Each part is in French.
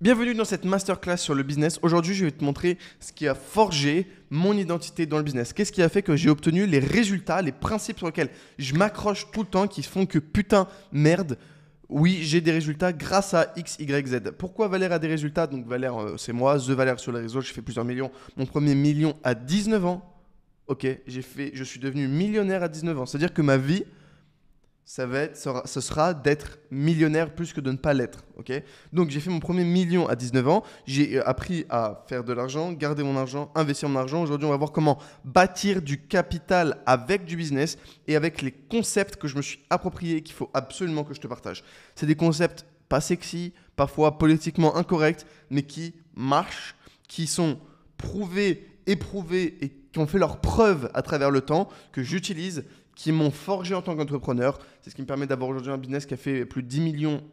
Bienvenue dans cette masterclass sur le business. Aujourd'hui, je vais te montrer ce qui a forgé mon identité dans le business. Qu'est-ce qui a fait que j'ai obtenu les résultats, les principes sur lesquels je m'accroche tout le temps qui font que putain, merde, oui, j'ai des résultats grâce à X, Y, Z. Pourquoi Valère a des résultats? Donc Valère, c'est moi, The Valère sur les réseaux, j'ai fait plusieurs millions. Mon premier million à 19 ans. Ok, je suis devenu millionnaire à 19 ans. C'est-à-dire que ma vie, ce sera d'être millionnaire plus que de ne pas l'être. Okay, donc, j'ai fait mon premier million à 19 ans. J'ai appris à faire de l'argent, garder mon argent, investir mon argent. Aujourd'hui, on va voir comment bâtir du capital avec du business et avec les concepts que je me suis appropriés et qu'il faut absolument que je te partage. C'est des concepts pas sexy, parfois politiquement incorrects, mais qui marchent, qui sont prouvés, éprouvés et qui ont fait leurs preuves à travers le temps, que j'utilise, qui m'ont forgé en tant qu'entrepreneur. C'est ce qui me permet d'avoir aujourd'hui un business qui a fait plus de 10 millions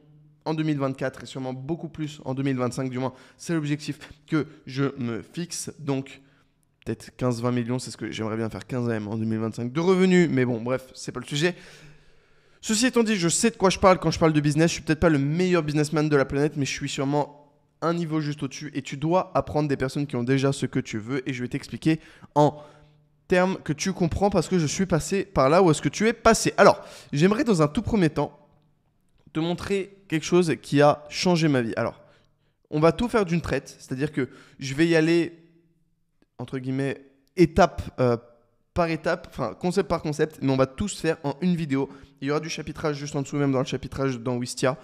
en 2024 et sûrement beaucoup plus en 2025, du moins. C'est l'objectif que je me fixe. Donc, peut-être 15-20 millions, c'est ce que j'aimerais bien faire, 15M en 2025 de revenus. Mais bon, bref, c'est pas le sujet. Ceci étant dit, je sais de quoi je parle quand je parle de business. Je suis peut-être pas le meilleur businessman de la planète, mais je suis sûrement un niveau juste au-dessus. Et tu dois apprendre des personnes qui ont déjà ce que tu veux. Et je vais t'expliquer en termes que tu comprends parce que je suis passé par là où est-ce que tu es passé. Alors, j'aimerais dans un tout premier temps te montrer quelque chose qui a changé ma vie. Alors, on va tout faire d'une traite, c'est-à-dire que je vais y aller, entre guillemets, étape par étape, enfin concept par concept, mais on va tout se faire en une vidéo. Il y aura du chapitrage juste en dessous, même dans le chapitrage dans Wistia.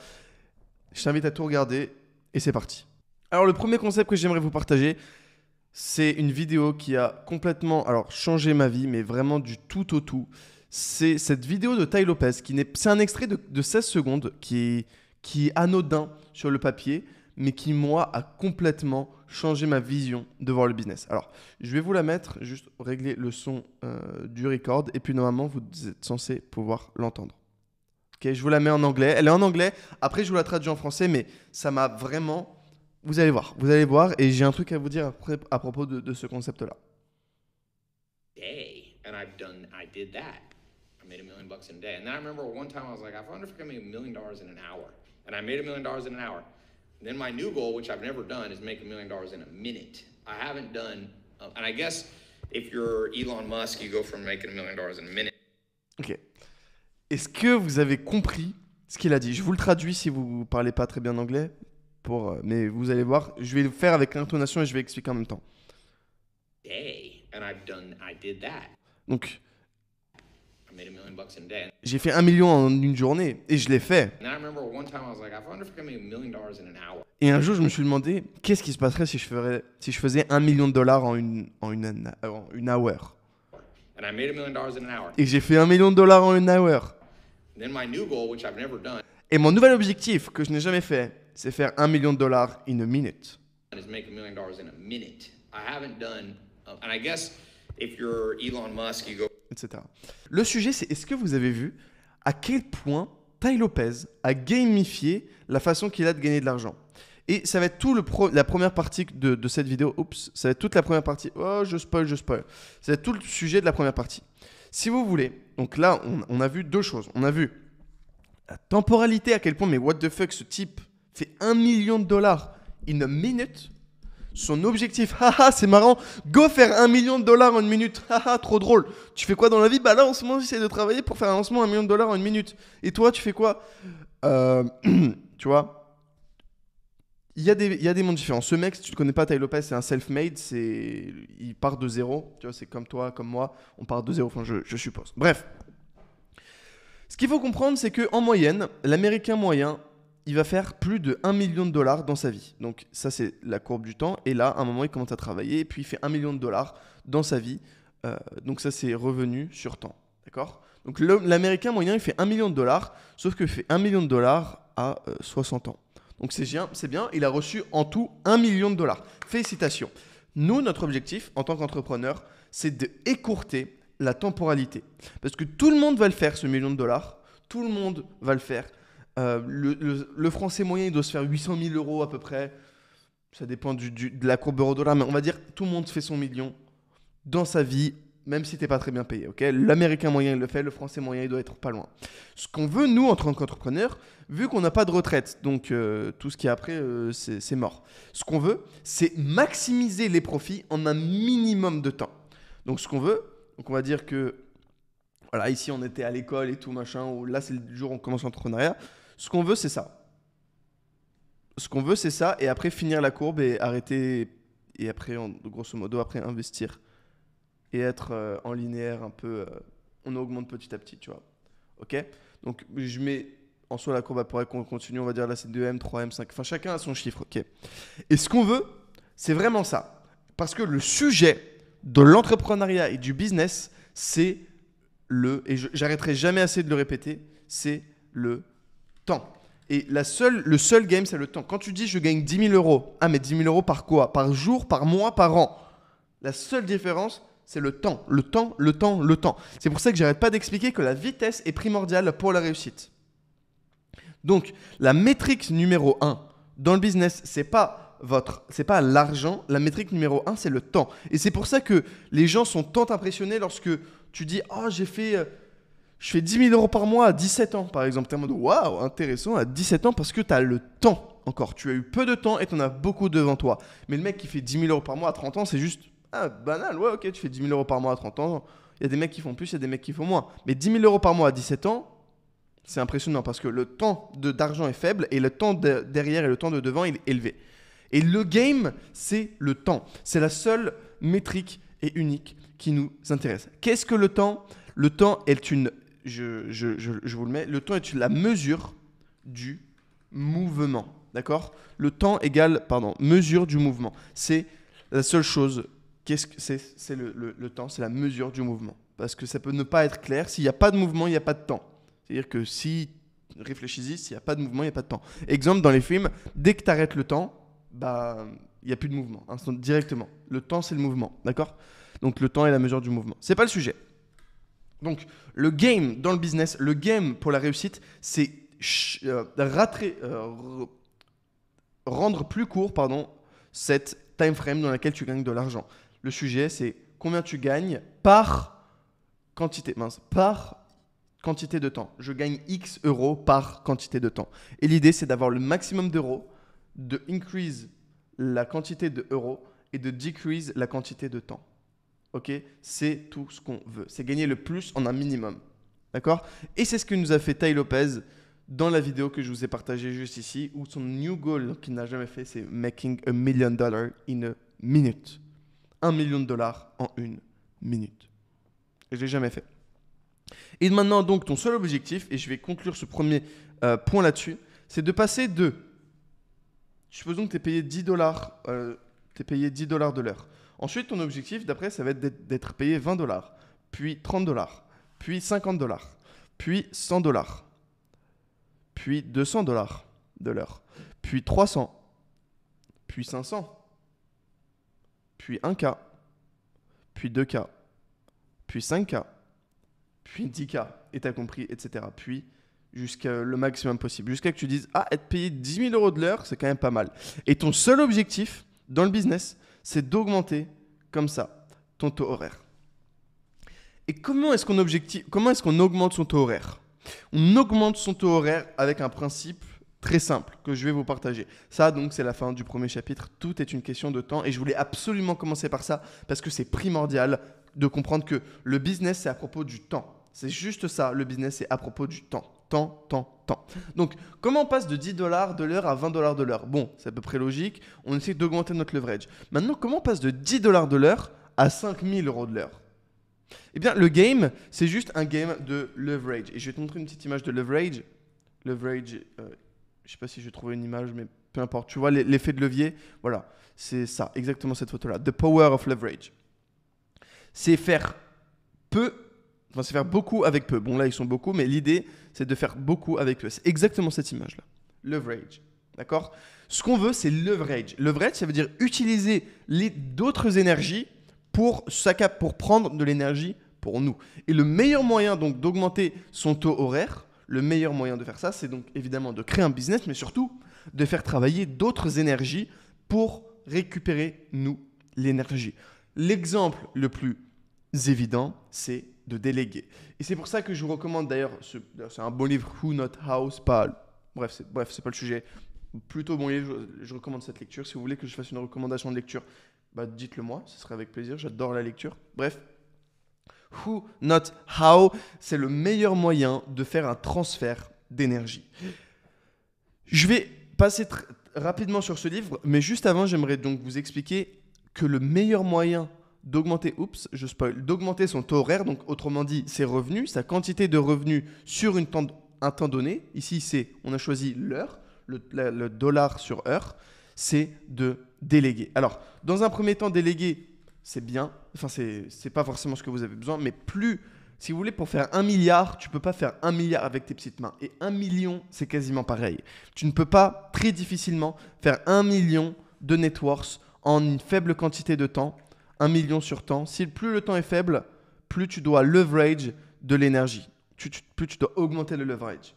Je t'invite à tout regarder et c'est parti. Alors, le premier concept que j'aimerais vous partager, c'est une vidéo qui a complètement changé ma vie, mais vraiment du tout au tout. C'est cette vidéo de Tai Lopez, c'est un extrait de 16 secondes qui est anodin sur le papier, mais qui, moi, a complètement changé ma vision de voir le business. Alors, je vais vous la mettre, juste régler le son du record, et puis normalement, vous êtes censé pouvoir l'entendre. Ok, je vous la mets en anglais. Elle est en anglais. Après, je vous la traduis en français, mais ça m'a vraiment... Vous allez voir, et j'ai un truc à vous dire après, à propos de ce concept-là. Day, and I did that. I made $1 million in a day. And then I remember one time I was like, I wonder if I can make $1 million in an hour. And I made $1 million in an hour. And then my new goal, which I've never done, is make $1 million in a minute. I haven't done, and I guess if you're Elon Musk, you go from making $1 million in a minute. Ok. Est-ce que vous avez compris ce qu'il a dit? Je vous le traduis si vous ne parlez pas très bien anglais. Mais vous allez voir, je vais le faire avec l'intonation et je vais expliquer en même temps. Day, and I did that. Donc, I made $1 million in a day. j'ai fait 1 million en une journée et je l'ai fait. And I remember one time I was like, I wonder if I can make $1 million in an hour. Et un jour, je me suis demandé, qu'est-ce qui se passerait si je faisais $1 million en une hour? And I made $1 million in an hour. Et j'ai fait $1 million en une hour. And then my new goal, which I've never done, Et mon nouvel objectif que je n'ai jamais fait, c'est faire $1 million in a minute. is make $1 million in a minute. I haven't done, and I guess if you're Elon Musk, you go. Etc. Le sujet, c'est est-ce que vous avez vu à quel point Tai Lopez a gamifié la façon qu'il a de gagner de l'argent? Et ça va être la première partie de cette vidéo. Oups, ça va être toute la première partie. Oh, je spoil. Ça va être tout le sujet de la première partie. Si vous voulez, donc là, on a vu deux choses. On a vu la temporalité, à quel point, mais what the fuck, ce type fait $1 million in a minute. Son objectif, haha, c'est marrant, go faire $1 million en une minute, haha, trop drôle. Tu fais quoi dans la vie? Bah là, en ce moment, j'essaie de travailler pour faire un lancement $1 million en une minute. Et toi, tu fais quoi? Tu vois, il y a des mondes différents. Ce mec, si tu ne connais pas, Tai Lopez, c'est un self-made, il part de zéro. Tu vois, c'est comme toi, comme moi, on part de zéro, enfin, je suppose. Bref, ce qu'il faut comprendre, c'est qu'en moyenne, l'Américain moyen, il va faire plus de $1 million dans sa vie. Donc ça, c'est la courbe du temps. Et là, à un moment, il commence à travailler et puis il fait $1 million dans sa vie. Donc ça, c'est revenu sur temps. D'accord? Donc l'Américain moyen, il fait $1 million, sauf qu'il fait $1 million à 60 ans. Donc c'est bien, il a reçu en tout $1 million. Félicitations. Nous, notre objectif en tant qu'entrepreneur, c'est d'écourter la temporalité. Parce que tout le monde va le faire, ce $1 million. Tout le monde va le faire. Le français moyen, il doit se faire 800 000 euros à peu près. Ça dépend de la courbe euro-dollar, mais on va dire tout le monde fait son million dans sa vie même si tu n'es pas très bien payé. Ok, l'américain moyen, il le fait, le français moyen, il doit être pas loin. Ce qu'on veut, nous, en tant qu'entrepreneurs, vu qu'on n'a pas de retraite, donc tout ce qui est après, c'est mort. Ce qu'on veut, c'est maximiser les profits en un minimum de temps. Donc, ce qu'on veut, donc on va dire que, voilà, ici, on était à l'école et tout, machin, ou là, c'est le jour où on commence l'entrepreneuriat. Ce qu'on veut, c'est ça. Ce qu'on veut, c'est ça, et après, finir la courbe et arrêter, et après, grosso modo, après, investir. Et être en linéaire un peu, on augmente petit à petit, tu vois. Ok. Donc, je mets en soi la courbe pourrait qu'on continue, on va dire là c'est 2M, 3M, 5, enfin chacun a son chiffre, ok. Et ce qu'on veut, c'est vraiment ça. Parce que le sujet de l'entrepreneuriat et du business, c'est et j'arrêterai jamais assez de le répéter, c'est le temps. Et le seul game, c'est le temps. Quand tu dis je gagne 10 000 euros, ah mais 10 000 euros par quoi? Par jour, par mois, par an? La seule différence, c'est le temps. Le temps, le temps, le temps. C'est pour ça que j'arrête pas d'expliquer que la vitesse est primordiale pour la réussite. Donc, la métrique numéro 1 dans le business, c'est pas l'argent. La métrique numéro 1, c'est le temps. Et c'est pour ça que les gens sont tant impressionnés lorsque tu dis « Oh, je fais 10 000 euros par mois à 17 ans, par exemple. » Tu es en mode « Waouh, intéressant, à 17 ans, parce que tu as le temps encore. Tu as eu peu de temps et tu en as beaucoup devant toi. » Mais le mec qui fait 10 000 euros par mois à 30 ans, c'est juste banal. Ouais, ok, tu fais 10 000 euros par mois à 30 ans. Il y a des mecs qui font plus, il y a des mecs qui font moins. Mais 10 000 euros par mois à 17 ans, c'est impressionnant parce que le temps d'argent est faible et le temps derrière et le temps de devant il est élevé. Et le game, c'est le temps. C'est la seule métrique et unique qui nous intéresse. Qu'est-ce que le temps? Le temps est je vous le mets, le temps est la mesure du mouvement. D'accord? Le temps égale, mesure du mouvement. C'est la seule chose. Qu'est-ce que c'est le temps? C'est la mesure du mouvement. Parce que ça peut ne pas être clair. S'il n'y a pas de mouvement, il n'y a pas de temps. C'est-à-dire que si, réfléchis-y, s'il n'y a pas de mouvement, il n'y a pas de temps. Exemple, dans les films, dès que tu arrêtes le temps, il n'y a plus de mouvement, directement. Le temps, c'est le mouvement, d'accord? Donc le temps est la mesure du mouvement. C'est pas le sujet. Donc le game dans le business, le game pour la réussite, c'est rendre plus court, cette time frame dans laquelle tu gagnes de l'argent. Le sujet, c'est combien tu gagnes par quantité de temps. Je gagne X euros par quantité de temps. Et l'idée, c'est d'avoir le maximum d'euros, de increase la quantité d'euros et de decrease la quantité de temps. Ok? C'est tout ce qu'on veut. C'est gagner le plus en un minimum. D'accord? Et c'est ce que nous a fait Tai Lopez dans la vidéo que je vous ai partagée juste ici, où son new goal qu'il n'a jamais fait, c'est making $1 million in a minute. $1 million en une minute. Et je l'ai jamais fait. Et maintenant, donc, ton seul objectif, et je vais conclure ce premier point là-dessus, c'est de passer de, supposons que tu es payé $10, t'es payé $10 de l'heure. Ensuite, ton objectif, d'après, ça va être d'être payé $20, puis $30, puis $50, puis $100, puis $200 de l'heure, puis 300, puis 500, puis 1K, puis 2K, puis 5K, puis 10K, et t'as compris, etc. Puis jusqu'à le maximum possible. Jusqu'à que tu dises, être payé 10 000 euros de l'heure, c'est quand même pas mal. Et ton seul objectif dans le business, c'est d'augmenter comme ça ton taux horaire. Et comment est-ce qu'on augmente son taux horaire? On augmente son taux horaire avec un principe très simple que je vais vous partager. Ça, donc, c'est la fin du premier chapitre. Tout est une question de temps et je voulais absolument commencer par ça parce que c'est primordial de comprendre que le business, c'est à propos du temps. C'est juste ça, le business, c'est à propos du temps. Temps. Donc, comment on passe de $10 de l'heure à $20 de l'heure? Bon, c'est à peu près logique. On essaie d'augmenter notre leverage. Maintenant, comment on passe de $10 de l'heure à 5 000 euros de l'heure? Eh bien, le game, c'est juste un game de leverage. Et je vais te montrer une petite image de leverage. Leverage, je ne sais pas si je vais trouver une image, mais peu importe. Tu vois l'effet de levier? Voilà, c'est ça, exactement cette photo-là. The power of leverage. C'est faire c'est faire beaucoup avec peu. Bon, là, ils sont beaucoup, mais l'idée, c'est de faire beaucoup avec peu. C'est exactement cette image-là. Leverage. D'accord? Ce qu'on veut, c'est leverage. Leverage, ça veut dire utiliser d'autres énergies pour prendre de l'énergie pour nous. Et le meilleur moyen donc d'augmenter son taux horaire, le meilleur moyen de faire ça, c'est donc évidemment de créer un business, mais surtout de faire travailler d'autres énergies pour récupérer, nous, l'énergie. L'exemple le plus évident, c'est de déléguer. Et c'est pour ça que je vous recommande d'ailleurs, c'est un bon livre, Who Not How, c'est pas le sujet. Plutôt bon livre, je recommande cette lecture. Si vous voulez que je fasse une recommandation de lecture, dites-le moi, ce serait avec plaisir, j'adore la lecture. Bref, Who Not How, c'est le meilleur moyen de faire un transfert d'énergie. Je vais passer rapidement sur ce livre, mais juste avant, j'aimerais donc vous expliquer que le meilleur moyen d'augmenter son taux horaire, donc autrement dit ses revenus, sa quantité de revenus sur un temps donné, ici on a choisi l'heure, le dollar sur heure, c'est de déléguer. Alors, dans un premier temps, déléguer, c'est bien, enfin c'est pas forcément ce que vous avez besoin, mais si vous voulez, pour faire 1 milliard, tu peux pas faire 1 milliard avec tes petites mains. Et 1 million, c'est quasiment pareil. Tu ne peux pas très difficilement faire 1 million de net worth en une faible quantité de temps, 1 million sur temps. Plus le temps est faible, plus tu dois leverage de l'énergie. Plus tu dois augmenter le leverage.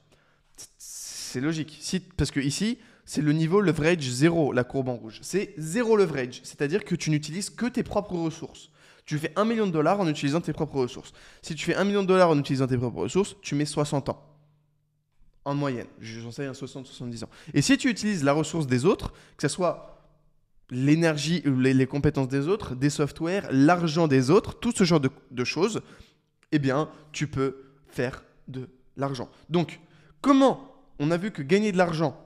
C'est logique. Parce que ici, c'est le niveau leverage 0, la courbe en rouge. C'est 0 leverage, c'est-à-dire que tu n'utilises que tes propres ressources. Tu fais $1 million en utilisant tes propres ressources. Si tu fais $1 million en utilisant tes propres ressources, tu mets 60 ans. En moyenne. J'en sais 60-70 ans. Et si tu utilises la ressource des autres, que ce soit l'énergie, les compétences des autres, des softwares, l'argent des autres, tout ce genre de choses, eh bien, tu peux faire de l'argent. Donc, comment on a vu que gagner de l'argent,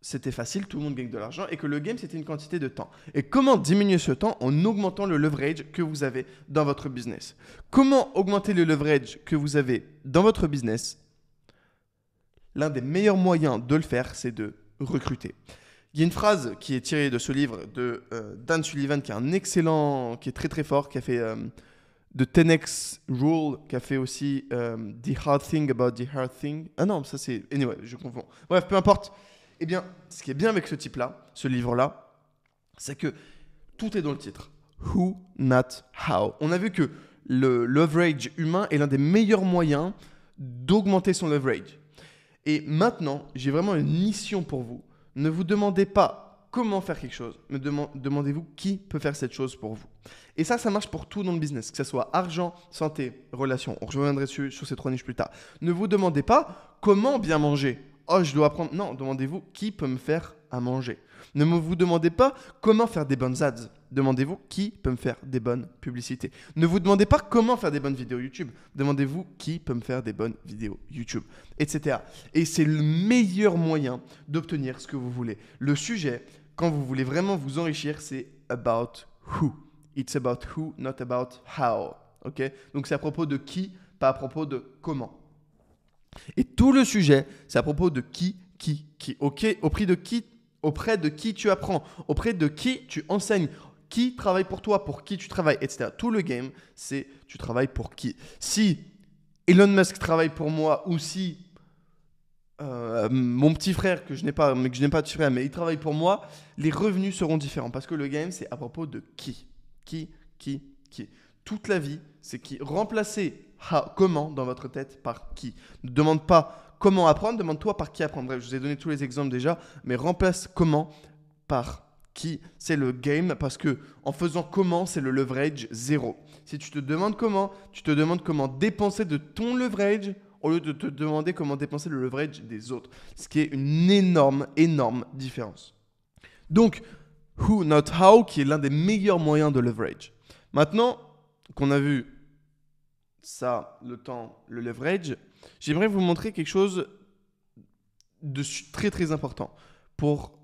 c'était facile, tout le monde gagne de l'argent, et que le game, c'était une quantité de temps. Et comment diminuer ce temps en augmentant le leverage que vous avez dans votre business? Comment augmenter le leverage que vous avez dans votre business? L'un des meilleurs moyens de le faire, c'est de recruter. Il y a une phrase qui est tirée de ce livre de Dan Sullivan, qui est très très fort, qui a fait de 10x Rule, qui a fait aussi The Hard Thing About the Hard Thing. Ah non, ça c'est... Anyway, je confonds. Bref, peu importe. Eh bien, ce qui est bien avec ce type-là, ce livre-là, c'est que tout est dans le titre. Who, not how. On a vu que le leverage humain est l'un des meilleurs moyens d'augmenter son leverage. Et maintenant, j'ai vraiment une mission pour vous. Ne vous demandez pas comment faire quelque chose, mais demandez-vous qui peut faire cette chose pour vous. Et ça marche pour tout dans le business, que ce soit argent, santé, relations. Je reviendrai sur ces 3 niches plus tard. Ne vous demandez pas comment bien manger. Oh, je dois apprendre. Non, demandez-vous qui peut me faire à manger. Ne vous demandez pas comment faire des bonnes ads. Demandez-vous qui peut me faire des bonnes publicités. Ne vous demandez pas comment faire des bonnes vidéos YouTube. Demandez-vous qui peut me faire des bonnes vidéos YouTube, etc. Et c'est le meilleur moyen d'obtenir ce que vous voulez. Le sujet, quand vous voulez vraiment vous enrichir, c'est about who. It's about who, not about how. Okay? Donc c'est à propos de qui, pas à propos de comment. Et tout le sujet, c'est à propos de qui. Ok, auprès de qui tu apprends, auprès de qui tu enseignes, qui travaille pour toi, pour qui tu travailles, etc. Tout le game, c'est tu travailles pour qui. Si Elon Musk travaille pour moi, ou si mon petit frère, que je n'ai pas de petit frère, mais il travaille pour moi, les revenus seront différents. Parce que le game, c'est à propos de qui. Toute la vie, c'est qui. Remplacer comment dans votre tête par qui. Ne demande pas comment apprendre, demande-toi par qui apprendre. Bref, je vous ai donné tous les exemples déjà, mais remplace comment par qui. C'est le game, parce que en faisant comment, c'est le leverage 0. Si tu te demandes comment, tu te demandes comment dépenser de ton leverage au lieu de te demander comment dépenser le leverage des autres. Ce qui est une énorme différence. Donc, who, not how, qui est l'un des meilleurs moyens de leverage. Maintenant qu'on a vu ça, le temps, le leverage, j'aimerais vous montrer quelque chose de très très important pour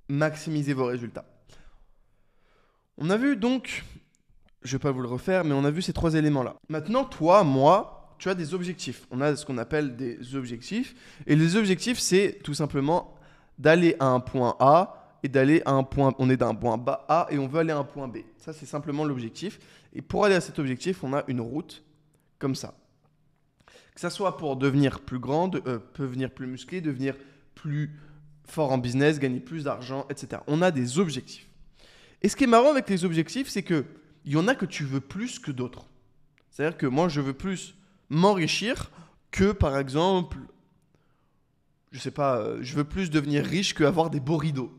maximiser vos résultats. On a vu donc, je ne vais pas vous le refaire, mais on a vu ces 3 éléments-là. Maintenant, toi, moi, tu as des objectifs. On a ce qu'on appelle des objectifs. Et les objectifs, c'est tout simplement d'aller à un point A et d'aller à un point... On est d'un point A et on veut aller à un point B. Ça, c'est simplement l'objectif. Et pour aller à cet objectif, on a une route comme ça. Que ça soit pour devenir plus grande, devenir plus musclé, devenir plus fort en business, gagner plus d'argent, etc. On a des objectifs. Et ce qui est marrant avec les objectifs, c'est qu'il y en a que tu veux plus que d'autres. C'est-à-dire que moi, je veux plus m'enrichir que, par exemple, je sais pas, je veux plus devenir riche qu'avoir des beaux rideaux.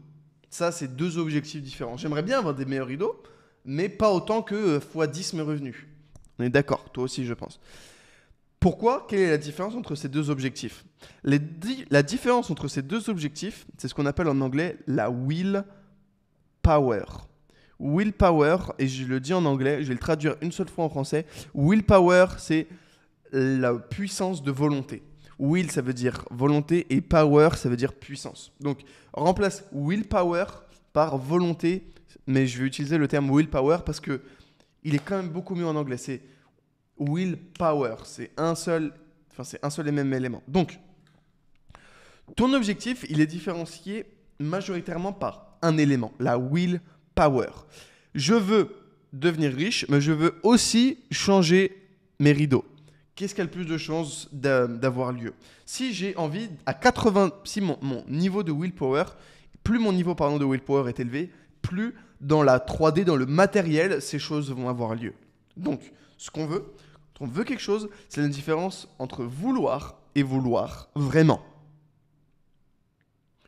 Ça, c'est 2 objectifs différents. J'aimerais bien avoir des meilleurs rideaux, mais pas autant que x10 mes revenus. On est d'accord, toi aussi je pense. Pourquoi? Quelle est la différence entre ces deux objectifs? La différence entre ces deux objectifs, c'est ce qu'on appelle en anglais la will power. Willpower, et je le dis en anglais, je vais le traduire une seule fois en français. Willpower, c'est la puissance de volonté. Will, ça veut dire volonté, et power, ça veut dire puissance. Donc, remplace willpower par volonté, mais je vais utiliser le terme willpower parce que il est quand même beaucoup mieux en anglais. C'est willpower, c'est un seul et même élément. Donc, ton objectif, il est différencié majoritairement par un élément, la willpower. Je veux devenir riche, mais je veux aussi changer mes rideaux. Qu'est-ce qui a le plus de chances d'avoir lieu? Si j'ai envie, si mon niveau de willpower, plus mon niveau de willpower est élevé, plus dans la 3D, dans le matériel, ces choses vont avoir lieu. Donc, ce qu'on veut, quand on veut quelque chose, c'est la différence entre vouloir et vouloir vraiment.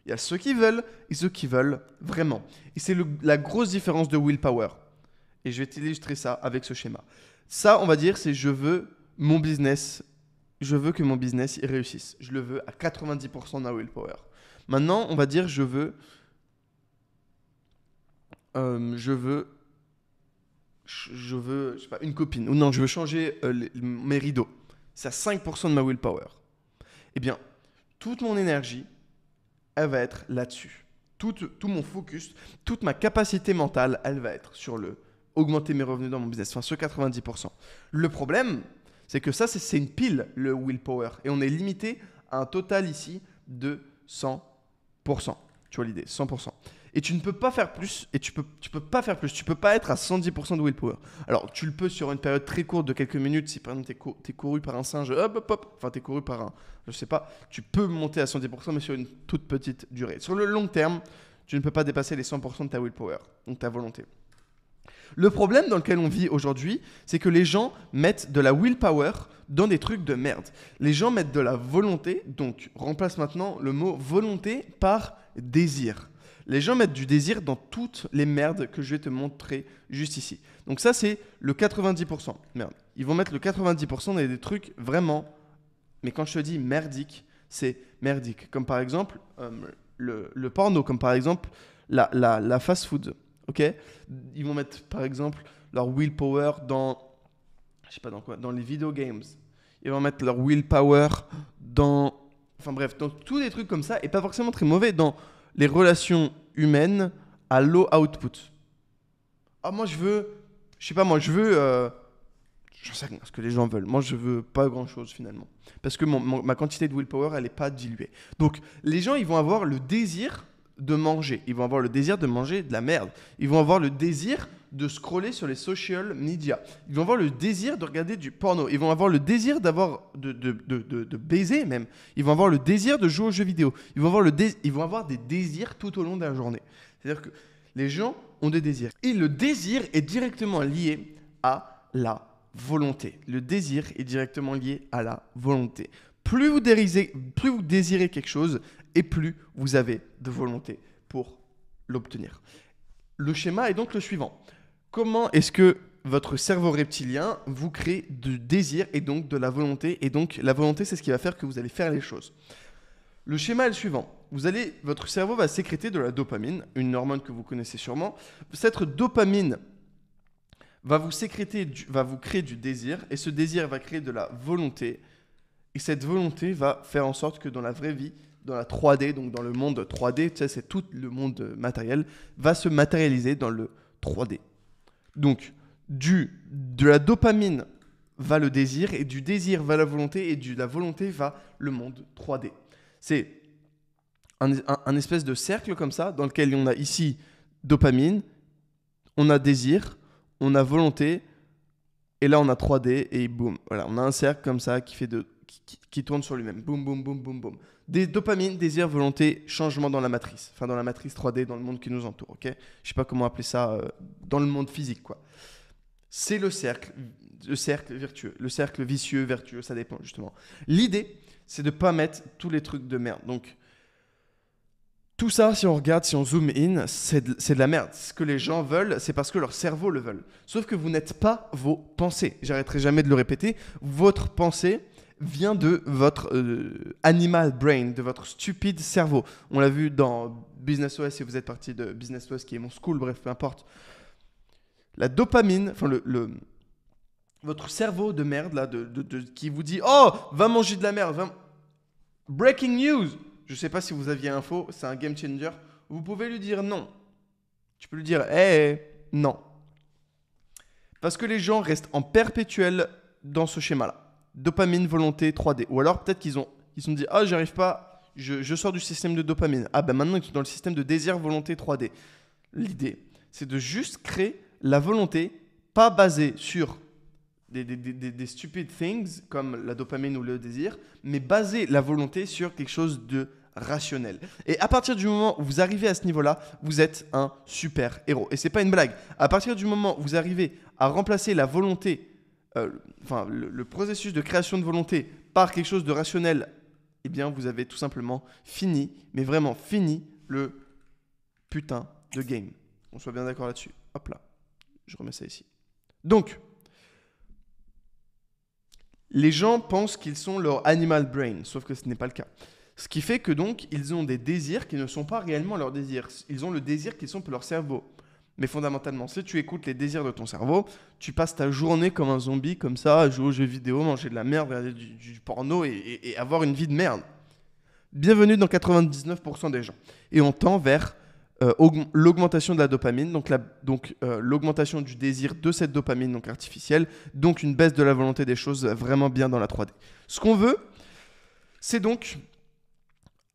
Il y a ceux qui veulent et ceux qui veulent vraiment. Et c'est la grosse différence de willpower. Et je vais t'illustrer ça avec ce schéma. Ça, on va dire, c'est je veux que mon business il réussisse. Je le veux à 90% de ma willpower. Maintenant, on va dire je veux je sais pas, une copine. Ou non, je veux changer mes rideaux. C'est à 5% de ma willpower. Eh bien, toute mon énergie, elle va être là-dessus. Tout mon focus, toute ma capacité mentale, elle va être sur augmenter mes revenus dans mon business. Enfin, sur 90%. Le problème, c'est que ça, c'est une pile, le willpower. Et on est limité à un total ici de 100%. Tu vois l'idée, 100%. Et tu ne peux pas faire plus, et tu peux pas faire plus. Tu peux pas être à 110% de willpower. Alors, tu le peux sur une période très courte de quelques minutes. Si par exemple, t'es couru par un singe, enfin, t'es couru par je sais pas, tu peux monter à 110%, mais sur une toute petite durée. Sur le long terme, tu ne peux pas dépasser les 100% de ta willpower, donc ta volonté. Le problème dans lequel on vit aujourd'hui, c'est que les gens mettent de la willpower dans des trucs de merde. Les gens mettent de la volonté, donc remplace maintenant le mot volonté par désir. Les gens mettent du désir dans toutes les merdes que je vais te montrer juste ici. Donc ça, c'est le 90%. Merde. Ils vont mettre le 90% dans des trucs vraiment... Mais quand je te dis merdique, c'est merdique. Comme par exemple le porno, comme par exemple la fast-food. Okay, ils vont mettre par exemple leur willpower dans, je sais pas dans quoi, dans les video games. Ils vont mettre leur willpower dans, enfin bref, dans tous des trucs comme ça, et pas forcément très mauvais, dans les relations humaines à low output. Ah moi je veux je sais rien ce que les gens veulent. Moi je veux pas grand chose finalement, parce que ma quantité de willpower elle est pas diluée. Donc les gens ils vont avoir le désir de manger. Ils vont avoir le désir de manger de la merde. Ils vont avoir le désir de scroller sur les social media. Ils vont avoir le désir de regarder du porno. Ils vont avoir le désir de baiser même. Ils vont avoir le désir de jouer aux jeux vidéo. Ils vont avoir des désirs tout au long de la journée. C'est-à-dire que les gens ont des désirs. Et le désir est directement lié à la volonté. Le désir est directement lié à la volonté. Plus vous désirez quelque chose, et plus vous avez de volonté pour l'obtenir. Le schéma est donc le suivant. Comment est-ce que votre cerveau reptilien vous crée du désir et donc de la volonté? Et donc la volonté, c'est ce qui va faire que vous allez faire les choses. Le schéma est le suivant. Votre cerveau va sécréter de la dopamine, une hormone que vous connaissez sûrement. Cette dopamine va vous créer du désir, et ce désir va créer de la volonté. Et cette volonté va faire en sorte que dans la vraie vie, dans la 3D, donc dans le monde 3D, tu sais, c'est tout le monde matériel, va se matérialiser dans le 3D. Donc, de la dopamine va le désir, et du désir va la volonté, et de la volonté va le monde 3D. C'est un espèce de cercle comme ça, dans lequel on a ici dopamine, on a désir, on a volonté, et là on a 3D, et boum. Voilà, on a un cercle comme ça qui tourne sur lui-même. Boum, boum, boum, boum, boum. Des dopamine, désir, volonté, changement dans la matrice. Enfin, dans la matrice 3D, dans le monde qui nous entoure. Ok, je sais pas comment appeler ça dans le monde physique, quoi. C'est le cercle vertueux. Le cercle vicieux, vertueux, ça dépend, justement. L'idée, c'est de ne pas mettre tous les trucs de merde. Donc, Tout ça, si on regarde, si on zoom in, c'est de la merde. Ce que les gens veulent, c'est parce que leur cerveau le veut. Sauf que vous n'êtes pas vos pensées. J'arrêterai jamais de le répéter. Votre pensée vient de votre animal brain, de votre stupide cerveau. On l'a vu dans Business OS, si vous êtes parti de Business OS, qui est mon school, bref, peu importe. La dopamine, enfin votre cerveau de merde, là, qui vous dit « Oh, va manger de la merde, breaking news !» Je ne sais pas si vous aviez info, c'est un game changer. Vous pouvez lui dire non. Tu peux lui dire non. Parce que les gens restent en perpétuel dans ce schéma-là. Dopamine, volonté, 3D. Ou alors peut-être ils se sont dit ah, j'arrive pas, je sors du système de dopamine. Ah ben maintenant ils sont dans le système de désir, volonté, 3D. L'idée, c'est de juste créer la volonté, pas basée sur des stupid things comme la dopamine ou le désir, mais baser la volonté sur quelque chose de rationnel. Et à partir du moment où vous arrivez à ce niveau-là, vous êtes un super héros. Et c'est pas une blague. À partir du moment où vous arrivez à remplacer la volonté, le processus de création de volonté par quelque chose de rationnel, eh bien vous avez tout simplement fini, mais vraiment fini le putain de game. On soit bien d'accord là-dessus. Hop là, je remets ça ici. Donc, les gens pensent qu'ils sont leur animal brain, sauf que ce n'est pas le cas. Ce qui fait que donc, ils ont des désirs qui ne sont pas réellement leurs désirs. Ils ont le désir qui sont pour leur cerveau. Mais fondamentalement, si tu écoutes les désirs de ton cerveau, tu passes ta journée comme un zombie, comme ça, à jouer aux jeux vidéo, manger de la merde, regarder du porno et avoir une vie de merde. Bienvenue dans 99% des gens. Et on tend vers l'augmentation de la dopamine, donc l'augmentation du désir de cette dopamine donc artificielle, donc une baisse de la volonté des choses vraiment bien dans la 3D. Ce qu'on veut, c'est donc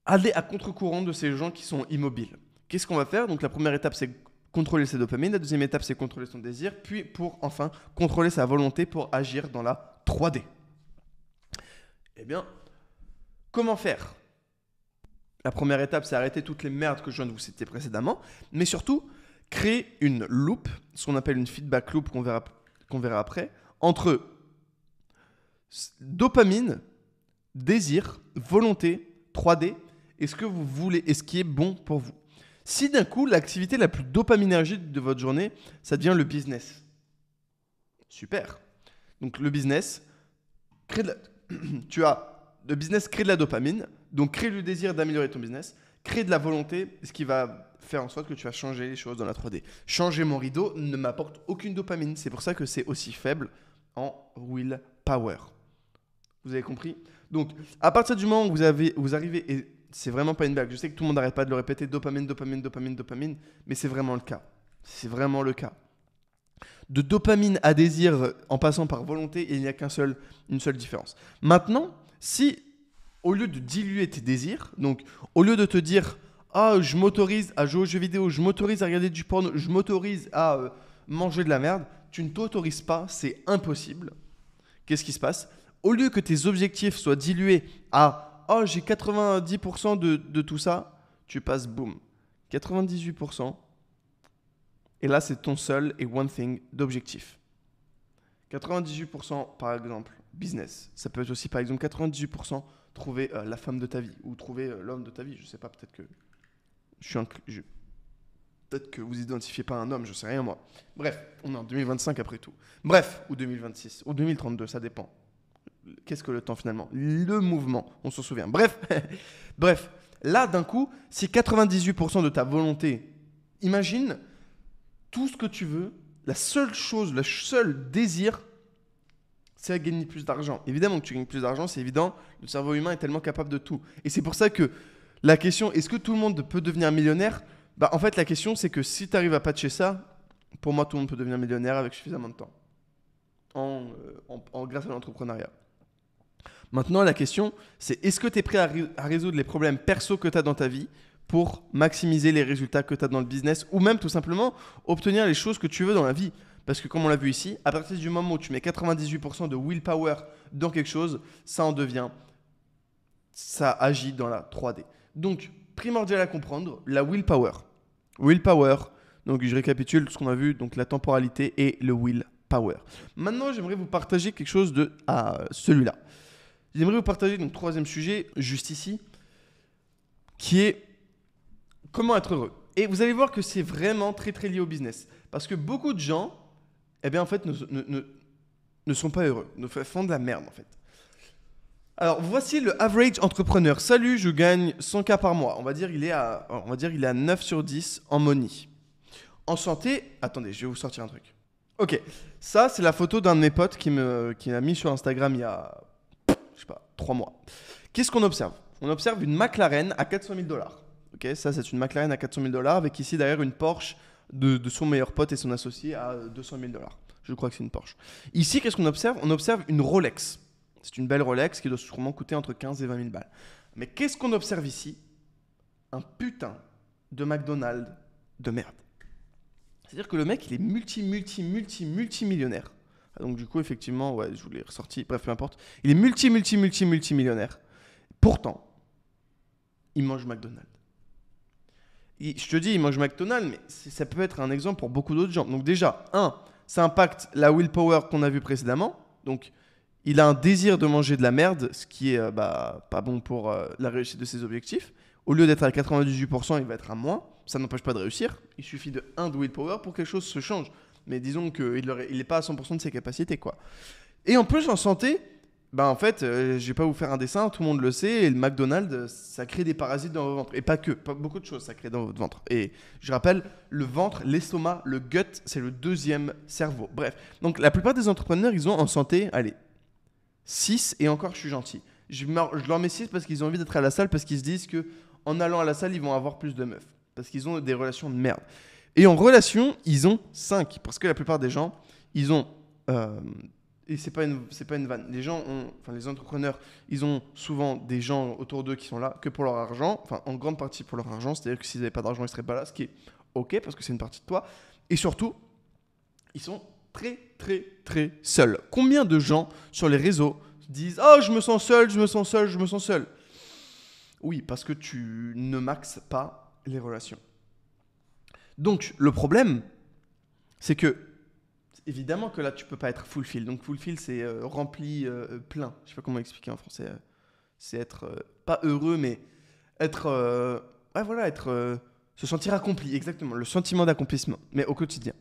aller à contre-courant de ces gens qui sont immobiles. Qu'est-ce qu'on va faire? Donc la première étape, c'est contrôler sa dopamine, la deuxième étape, c'est contrôler son désir, puis pour enfin contrôler sa volonté pour agir dans la 3D. Eh bien, comment faire? La première étape, c'est arrêter toutes les merdes que je viens de vous citer précédemment, mais surtout, créer une loop, ce qu'on appelle une feedback loop qu'on verra après, entre dopamine, désir, volonté, 3D, et ce que vous voulez, et ce qui est bon pour vous. Si d'un coup, l'activité la plus dopaminergique de votre journée, ça devient le business. Super. Donc le business, le business crée de la dopamine, donc crée le désir d'améliorer ton business, crée de la volonté, ce qui va faire en sorte que tu vas changer les choses dans la 3D. Changer mon rideau ne m'apporte aucune dopamine. C'est pour ça que c'est aussi faible en willpower. Vous avez compris? Donc, à partir du moment où vous arrivez, et c'est vraiment pas une blague, je sais que tout le monde n'arrête pas de le répéter, dopamine, dopamine, dopamine, dopamine, mais c'est vraiment le cas. C'est vraiment le cas. De dopamine à désir en passant par volonté, il n'y a une seule différence. Maintenant, si au lieu de diluer tes désirs, donc au lieu de te dire « Ah, je m'autorise à jouer aux jeux vidéo, je m'autorise à regarder du porno, je m'autorise à manger de la merde », tu ne t'autorises pas, c'est impossible. Qu'est-ce qui se passe? Au lieu que tes objectifs soient dilués à « Oh, j'ai 90% de tout ça », tu passes, boum, 98%. Et là, c'est ton seul et one thing d'objectif. 98% par exemple, business. Ça peut être aussi par exemple 98% trouver la femme de ta vie ou trouver l'homme de ta vie. Je sais pas, peut-être que peut-être que vous identifiez pas un homme, je sais rien moi. Bref, on est en 2025 après tout. Bref, ou 2026, ou 2032, ça dépend. Qu'est-ce que le temps finalement? Le mouvement, on s'en souvient. Bref, là d'un coup, si 98% de ta volonté, imagine tout ce que tu veux, la seule chose, le seul désir, c'est à gagner plus d'argent. Évidemment que tu gagnes plus d'argent, c'est évident, le cerveau humain est tellement capable de tout. Et c'est pour ça que la question, est-ce que tout le monde peut devenir millionnaire? En fait, la question, c'est que si tu arrives à patcher ça, pour moi, tout le monde peut devenir millionnaire avec suffisamment de temps, grâce à l'entrepreneuriat. Maintenant, la question, c'est est-ce que tu es prêt à résoudre les problèmes perso que tu as dans ta vie pour maximiser les résultats que tu as dans le business ou même tout simplement obtenir les choses que tu veux dans la vie? Parce que comme on l'a vu ici, à partir du moment où tu mets 98% de willpower dans quelque chose, ça agit dans la 3D. Donc, primordial à comprendre, la willpower. Willpower, donc je récapitule ce qu'on a vu, donc la temporalité et le willpower. Maintenant, j'aimerais vous partager quelque chose de celui-là. J'aimerais vous partager donc troisième sujet, juste ici, qui est comment être heureux. Et vous allez voir que c'est vraiment très très lié au business. Parce que beaucoup de gens, eh bien en fait, ne sont pas heureux, font de la merde en fait. Alors voici le average entrepreneur. Salut, je gagne 100K par mois. On va dire il est à 9 sur 10 en money. En santé, attendez, je vais vous sortir un truc. Ok, ça c'est la photo d'un de mes potes qui m'a mis sur Instagram il y a, je sais pas, 3 mois. Qu'est-ce qu'on observe? On observe une McLaren à 400 000 $. Ok, ça c'est une McLaren à 400 000 $ avec ici derrière une Porsche de son meilleur pote et son associé à 200 000 $. Je crois que c'est une Porsche. Ici, qu'est-ce qu'on observe? On observe une Rolex. C'est une belle Rolex qui doit sûrement coûter entre 15 et 20 000 balles. Mais qu'est-ce qu'on observe ici? Un putain de McDonald's de merde. C'est-à-dire que le mec, il est multimillionnaire. Donc du coup, effectivement, ouais, je vous l'ai ressorti. Bref, peu importe. Il est multimillionnaire. Pourtant, il mange McDonald's. Je te dis, il mange McDonald's, mais ça peut être un exemple pour beaucoup d'autres gens. Donc déjà, ça impacte la willpower qu'on a vu précédemment. Donc, il a un désir de manger de la merde, ce qui est pas bon pour la réussite de ses objectifs. Au lieu d'être à 98%, il va être à moins. Ça n'empêche pas de réussir. Il suffit de willpower pour que quelque chose se change. Mais disons qu'il n'est pas à 100% de ses capacités, quoi. Et en plus, en santé, en fait, je vais pas vous faire un dessin, tout le monde le sait, et le McDonald's, ça crée des parasites dans votre ventre. Et pas beaucoup de choses, ça crée dans votre ventre. Et je rappelle, le ventre, l'estomac, le gut, c'est le deuxième cerveau. Bref, donc la plupart des entrepreneurs, ils ont en santé, allez, 6, et encore, je suis gentil. Je leur mets 6 parce qu'ils ont envie d'être à la salle, parce qu'ils se disent qu'en allant à la salle, ils vont avoir plus de meufs. Parce qu'ils ont des relations de merde. Et en relation, ils ont 5. Parce que la plupart des gens, ils ont... et c'est pas une vanne. Les entrepreneurs, ils ont souvent des gens autour d'eux qui sont là que pour leur argent. Enfin, en grande partie pour leur argent. C'est-à-dire que s'ils n'avaient pas d'argent, ils ne seraient pas là. Ce qui est OK parce que c'est une partie de toi. Et surtout, ils sont très, très, très seuls. Combien de gens sur les réseaux disent « Oh, je me sens seul. » Oui, parce que tu ne maxes pas les relations. Donc, le problème, c'est que, évidemment que là, tu peux pas être fulfill. Donc, fulfill, c'est rempli, plein. Je sais pas comment expliquer en français. C'est être, pas heureux, mais être, se sentir accompli. Exactement, le sentiment d'accomplissement, mais au quotidien.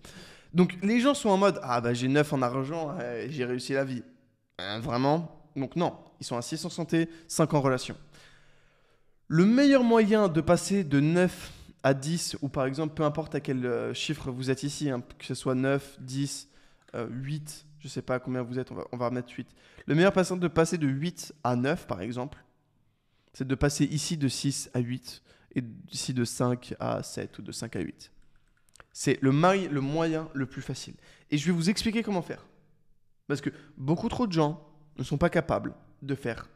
Donc, les gens sont en mode, j'ai 9 en argent, j'ai réussi la vie. Vraiment? Donc, non. Ils sont à 6 en santé, 5 en relation. Le meilleur moyen de passer de 9 à 10, ou par exemple, peu importe à quel chiffre vous êtes ici, que ce soit 9, 10, 8, je ne sais pas combien vous êtes, on va remettre 8. Le meilleur façon de passer de 8 à 9, par exemple, c'est de passer ici de 6 à 8 et ici de 5 à 7 ou de 5 à 8. C'est le moyen le plus facile. Et je vais vous expliquer comment faire. Parce que beaucoup trop de gens ne sont pas capables de faire.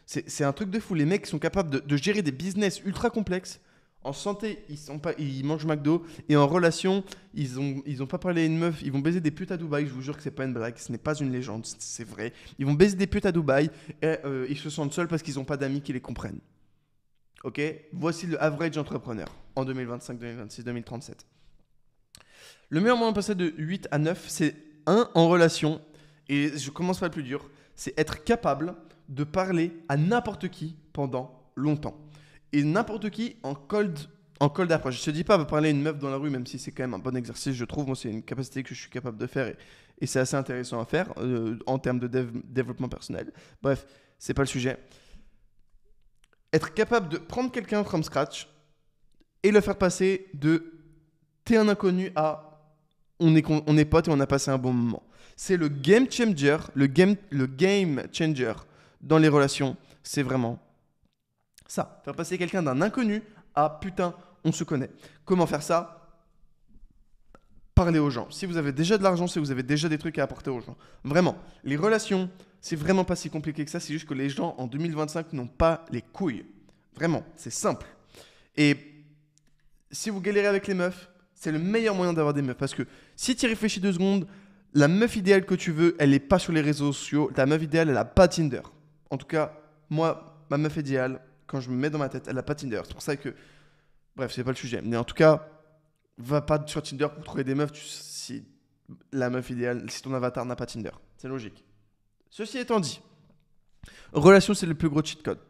C'est un truc de fou. Les mecs sont capables de gérer des business ultra complexes. En santé, ils mangent McDo. Et en relation, ils ont pas parlé à une meuf. Ils vont baiser des putes à Dubaï. Je vous jure que c'est pas une blague. Ce n'est pas une légende. C'est vrai. Ils vont baiser des putes à Dubaï. Et ils se sentent seuls parce qu'ils n'ont pas d'amis qui les comprennent. Ok? Voici le average entrepreneur en 2025, 2026, 2037. Le meilleur moyen de passer de 8 à 9, c'est en relation. Et je commence par le plus dur. C'est être capable de parler à n'importe qui pendant longtemps. Et n'importe qui en cold approach. Je ne te dis pas de parler à une meuf dans la rue, même si c'est quand même un bon exercice, je trouve. Moi, c'est une capacité que je suis capable de faire et c'est assez intéressant à faire en termes de développement personnel. Bref, c'est pas le sujet. Être capable de prendre quelqu'un from scratch et le faire passer de t'es un inconnu à on est potes et on a passé un bon moment. C'est le game changer, le game changer dans les relations. C'est vraiment ça. Faire passer quelqu'un d'un inconnu à putain, on se connaît. Comment faire ça? Parler aux gens. Si vous avez déjà de l'argent, si vous avez déjà des trucs à apporter aux gens. Vraiment, les relations, c'est vraiment pas si compliqué que ça. C'est juste que les gens en 2025 n'ont pas les couilles. Vraiment, c'est simple. Et si vous galérez avec les meufs, c'est le meilleur moyen d'avoir des meufs. Parce que si tu y réfléchis 2 secondes, la meuf idéale que tu veux, elle n'est pas sur les réseaux sociaux. Ta meuf idéale, elle n'a pas Tinder. En tout cas, moi, ma meuf idéale, quand je me mets dans ma tête, elle n'a pas Tinder. C'est pour ça que... Bref, c'est pas le sujet. Mais en tout cas, va pas sur Tinder pour trouver des meufs si la meuf idéale, si ton avatar n'a pas Tinder. C'est logique. Ceci étant dit, relation, c'est le plus gros cheat code.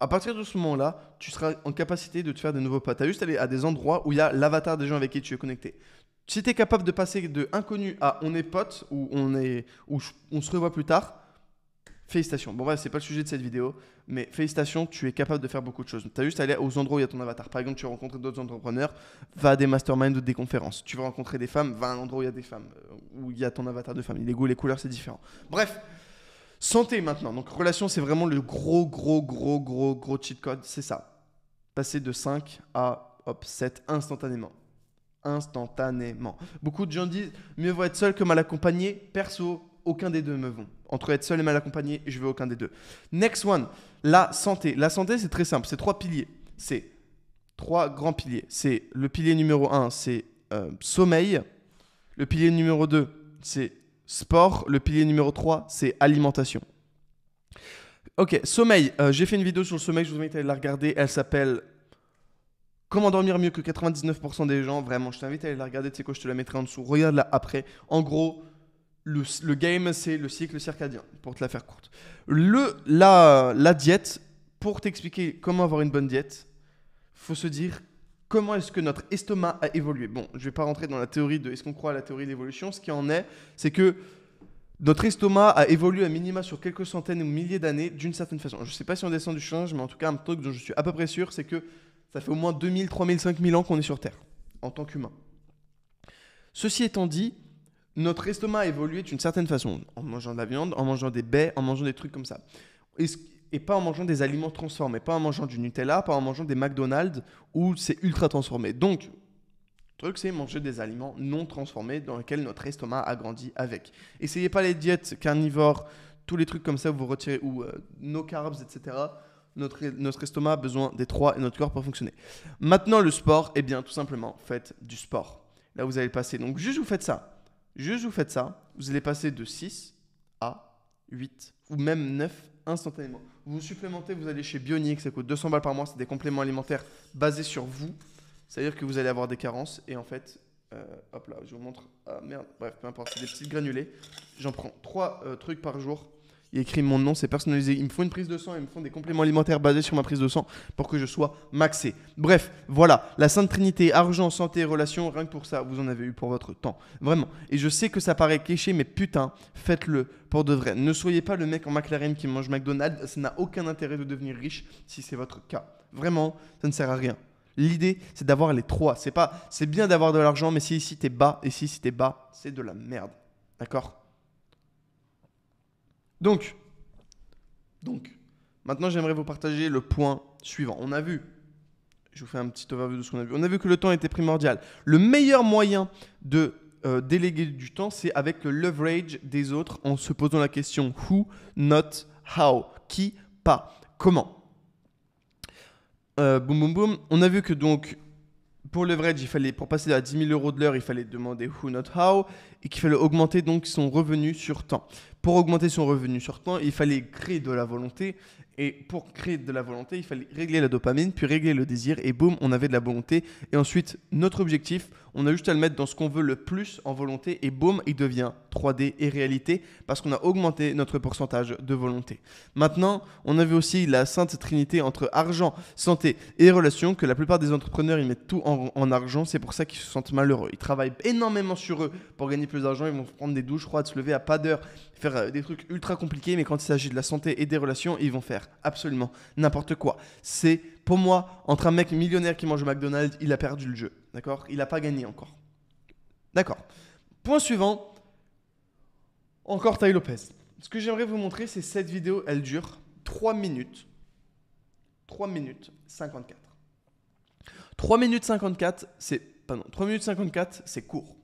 À partir de ce moment-là, tu seras en capacité de te faire de nouveaux potes. Tu as juste à aller à des endroits où il y a l'avatar des gens avec qui tu es connecté. Si tu es capable de passer de inconnu à on est potes ou on se revoit plus tard, félicitations. Bon, bref, c'est pas le sujet de cette vidéo, mais félicitations, tu es capable de faire beaucoup de choses. Tu as juste à aller aux endroits où il y a ton avatar. Par exemple, tu vas rencontrer d'autres entrepreneurs, va à des masterminds ou des conférences. Tu vas rencontrer des femmes, va à un endroit où il y a des femmes, où il y a ton avatar de femme. Les goûts, les couleurs, c'est différent. Bref, santé maintenant. Donc, relation, c'est vraiment le gros cheat code. C'est ça. Passer de 5 à 7 instantanément. Beaucoup de gens disent mieux vaut être seul que mal accompagné. Perso, aucun des deux me vont. Entre être seul et mal accompagné, je veux aucun des deux. Next one, la santé. La santé, c'est très simple. C'est 3 piliers. C'est 3 grands piliers. C'est le pilier numéro 1, c'est sommeil. Le pilier numéro 2, c'est sport. Le pilier numéro 3, c'est alimentation. Ok, sommeil. J'ai fait une vidéo sur le sommeil, je vous invite à aller la regarder. Elle s'appelle Comment dormir mieux que 99% des gens. Vraiment, je t'invite à aller la regarder. Tu sais quoi, je te la mettrai en dessous. Regarde-la après. En gros, le game, c'est le cycle circadien, pour te la faire courte. La diète, pour t'expliquer comment avoir une bonne diète, il faut se dire comment est-ce que notre estomac a évolué. Bon, je ne vais pas rentrer dans la théorie de est-ce qu'on croit à la théorie de l'évolution. Ce qui en est, c'est que notre estomac a évolué à minima sur quelques centaines ou milliers d'années d'une certaine façon. Je ne sais pas si on descend du change, mais en tout cas, un truc dont je suis à peu près sûr, c'est que ça fait au moins 2000, 3000, 5000 ans qu'on est sur Terre, en tant qu'humain. Ceci étant dit, notre estomac a évolué d'une certaine façon, en mangeant de la viande, en mangeant des baies, en mangeant des trucs comme ça. Et pas en mangeant des aliments transformés, pas en mangeant du Nutella, pas en mangeant des McDonald's où c'est ultra transformé. Donc, le truc, c'est manger des aliments non transformés dans lesquels notre estomac a grandi avec. Essayez pas les diètes carnivores, tous les trucs comme ça, vous retirez, ou no carbs, etc. Notre estomac a besoin des 3 et notre corps pour fonctionner. Maintenant, le sport, eh bien, tout simplement, faites du sport. Là, vous allez passer, donc juste vous faites ça. Vous allez passer de 6 à 8 ou même 9 instantanément. Vous supplémentez, vous allez chez Bionic, ça coûte 200 balles par mois, c'est des compléments alimentaires basés sur vous. C'est-à-dire que vous allez avoir des carences et en fait, hop là, je vous montre. Ah merde, bref, peu importe, c'est des petits granulés. J'en prends 3 trucs par jour. Il écrit mon nom, c'est personnalisé. Ils me font une prise de sang, ils me font des compléments alimentaires basés sur ma prise de sang pour que je sois maxé. Bref, voilà, la Sainte Trinité, argent, santé, relations, rien que pour ça, vous en avez eu pour votre temps. Vraiment. Et je sais que ça paraît cliché, mais putain, faites-le pour de vrai. Ne soyez pas le mec en McLaren qui mange McDonald's, ça n'a aucun intérêt de devenir riche si c'est votre cas. Vraiment, ça ne sert à rien. L'idée, c'est d'avoir les 3. C'est bien d'avoir de l'argent, mais si ici t'es bas, et si t'es bas, c'est de la merde. D'accord ? Donc, maintenant j'aimerais vous partager le point suivant. On a vu, je vous fais un petit overview de ce qu'on a vu. On a vu que le temps était primordial. Le meilleur moyen de déléguer du temps, c'est avec le leverage des autres en se posant la question who, not how. Qui, pas, comment. Boum, boum, boum. On a vu que donc, pour leverage, pour passer à 10 000 € de l'heure, il fallait demander who, not how, et qu'il fallait augmenter donc son revenu sur temps. Pour augmenter son revenu sur temps, il fallait créer de la volonté. Et pour créer de la volonté, il fallait régler la dopamine, puis régler le désir. Et boum, on avait de la volonté. Et ensuite, notre objectif, on a juste à le mettre dans ce qu'on veut le plus en volonté. Et boum, il devient 3D et réalité parce qu'on a augmenté notre pourcentage de volonté. Maintenant, on a vu aussi la sainte trinité entre argent, santé et relations, que la plupart des entrepreneurs, ils mettent tout en argent. C'est pour ça qu'ils se sentent malheureux. Ils travaillent énormément sur eux pour gagner plus d'argent. Ils vont prendre des douches froides, se lever à pas d'heure, faire des trucs ultra compliqués. Mais quand il s'agit de la santé et des relations, ils vont faire absolument n'importe quoi. C'est, pour moi, entre un mec millionnaire qui mange au McDonald's, il a perdu le jeu. D'accord ? Il n'a pas gagné encore. D'accord. Point suivant. Encore Tai Lopez. Ce que j'aimerais vous montrer, c'est cette vidéo. Elle dure 3 minutes. 3 minutes 54. 3 minutes 54, c'est... Pardon, 3 minutes 54, c'est court.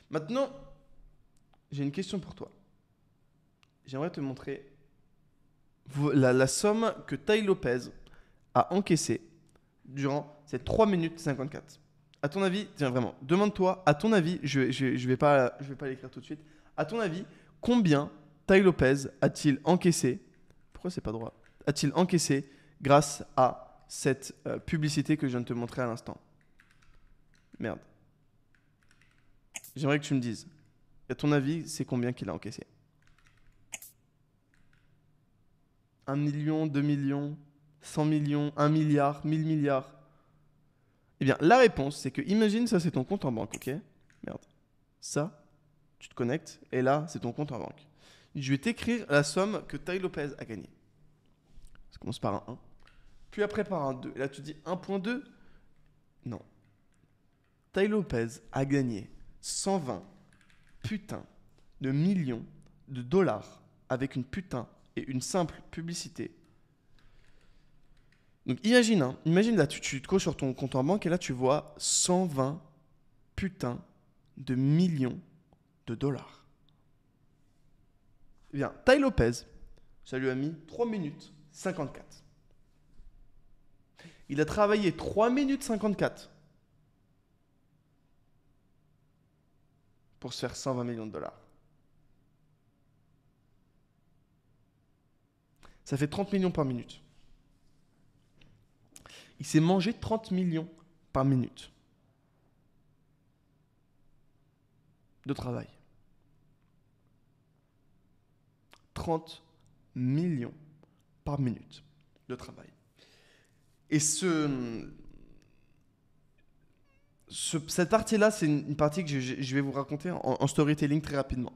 Maintenant, j'ai une question pour toi. J'aimerais te montrer la somme que Tai Lopez a encaissée durant ces 3 minutes 54. À ton avis, tiens vraiment, demande-toi, à ton avis, je vais pas l'écrire tout de suite, à ton avis, combien Tai Lopez a-t-il encaissé, pourquoi c'est pas droit, a-t-il encaissé grâce à cette publicité que je viens de te montrer à l'instant? Merde. J'aimerais que tu me dises, à ton avis, c'est combien qu'il a encaissé? 1 million, 2 millions, 100 millions, 1 milliard, 1000 milliards? Eh bien, la réponse, c'est que, imagine, ça, c'est ton compte en banque, ok? Merde. Ça, tu te connectes, et là, c'est ton compte en banque. Je vais t'écrire la somme que Tai Lopez a gagnée. Ça commence par un 1. Puis après par un 2. Et là, tu dis 1.2. Non. Tai Lopez a gagné 120 putains de millions de dollars avec une putain et une simple publicité. Donc imagine là, tu te couches sur ton compte en banque et là tu vois 120 putains de millions de dollars. Eh bien, Tai Lopez, ça lui a mis 3 minutes 54. Il a travaillé 3 minutes 54 pour se faire 120 millions de dollars. Ça fait 30 millions par minute. Il s'est mangé 30 millions par minute de travail. 30 millions par minute de travail. Et cette partie-là, c'est une partie que je vais vous raconter en storytelling très rapidement.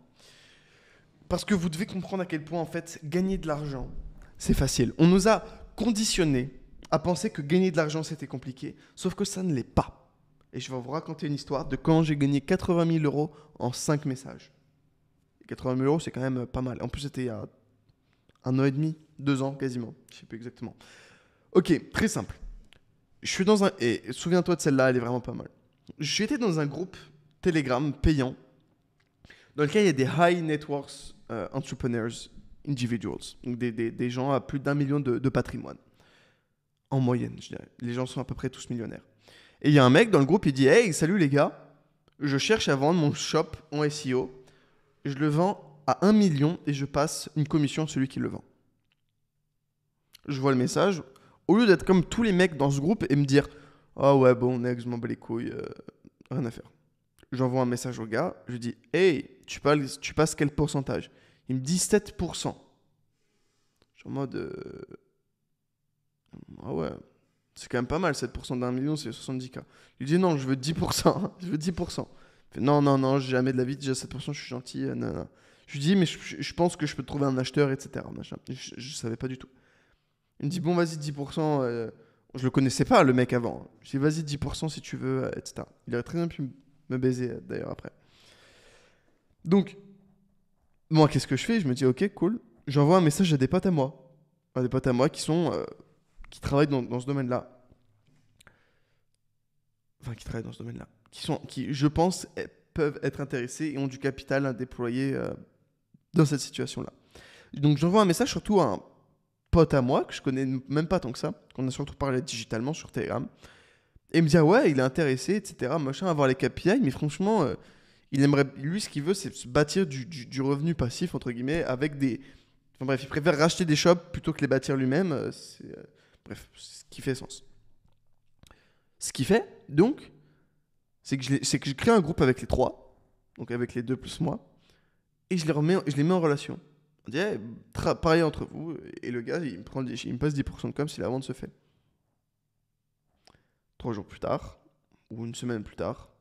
Parce que vous devez comprendre à quel point, en fait, gagner de l'argent, c'est facile. On nous a conditionnés à penser que gagner de l'argent, c'était compliqué, sauf que ça ne l'est pas. Et je vais vous raconter une histoire de quand j'ai gagné 80 000 euros en 5 messages. 80 000 euros, c'est quand même pas mal. En plus, c'était il y a 1 an et demi, 2 ans quasiment. Je ne sais plus exactement. Ok, très simple. Je suis dans un... Et souviens-toi de celle-là, elle est vraiment pas mal. J'étais dans un groupe Telegram payant dans lequel il y a des high net worth entrepreneurs individuals. Donc des gens à plus d'1 million de patrimoine. En moyenne, je dirais. Les gens sont à peu près tous millionnaires. Et il y a un mec dans le groupe, il dit « Hey, salut les gars, je cherche à vendre mon shop en SEO. Je le vends à 1 million et je passe une commission à celui qui le vend. » Je vois le message. Au lieu d'être comme tous les mecs dans ce groupe et me dire « Ah ouais, bon, next, je m'en bats les couilles, rien à faire. » J'envoie un message au gars, je lui dis « Hey, tu passes quel pourcentage ?» Il me dit 7%. Je suis en mode ah ouais, c'est quand même pas mal, 7% d'1 million, c'est 70K. Il dit non, je veux 10%, je veux 10%. Il fait, non, jamais de la vie, déjà 7%, je suis gentil, non. Je lui dis, mais je pense que je peux te trouver un acheteur, etc. Je savais pas du tout. Il me dit, bon, vas-y, 10%. Je le connaissais pas, le mec, avant. Je dis, vas-y, 10% si tu veux, etc. Il aurait très bien pu me baiser, d'ailleurs, après. Donc, moi, qu'est-ce que je fais? Je me dis, ok, cool. J'envoie un message à des potes à moi. À des potes à moi qui sont... qui travaillent dans ce domaine-là. Enfin, qui travaillent dans ce domaine-là. Qui, je pense, peuvent être intéressés et ont du capital à déployer dans cette situation-là. Donc, j'envoie un message surtout à un pote à moi, que je connais même pas tant que ça, qu'on a surtout parlé digitalement sur Telegram. Et il me dit, ah ouais, il est intéressé, etc., machin, à avoir les KPI, mais franchement, il aimerait, lui, ce qu'il veut, c'est se bâtir du revenu passif, entre guillemets, avec des... Enfin bref, il préfère racheter des shops plutôt que les bâtir lui-même. Bref, ce qui fait sens. Ce qui fait, donc, c'est que je crée un groupe avec les 3, donc avec les 2 plus moi, et je les mets en relation. On dit, hey, pareil entre vous, et le gars, il me passe 10% de com si la vente se fait. 3 jours plus tard, ou une semaine plus tard,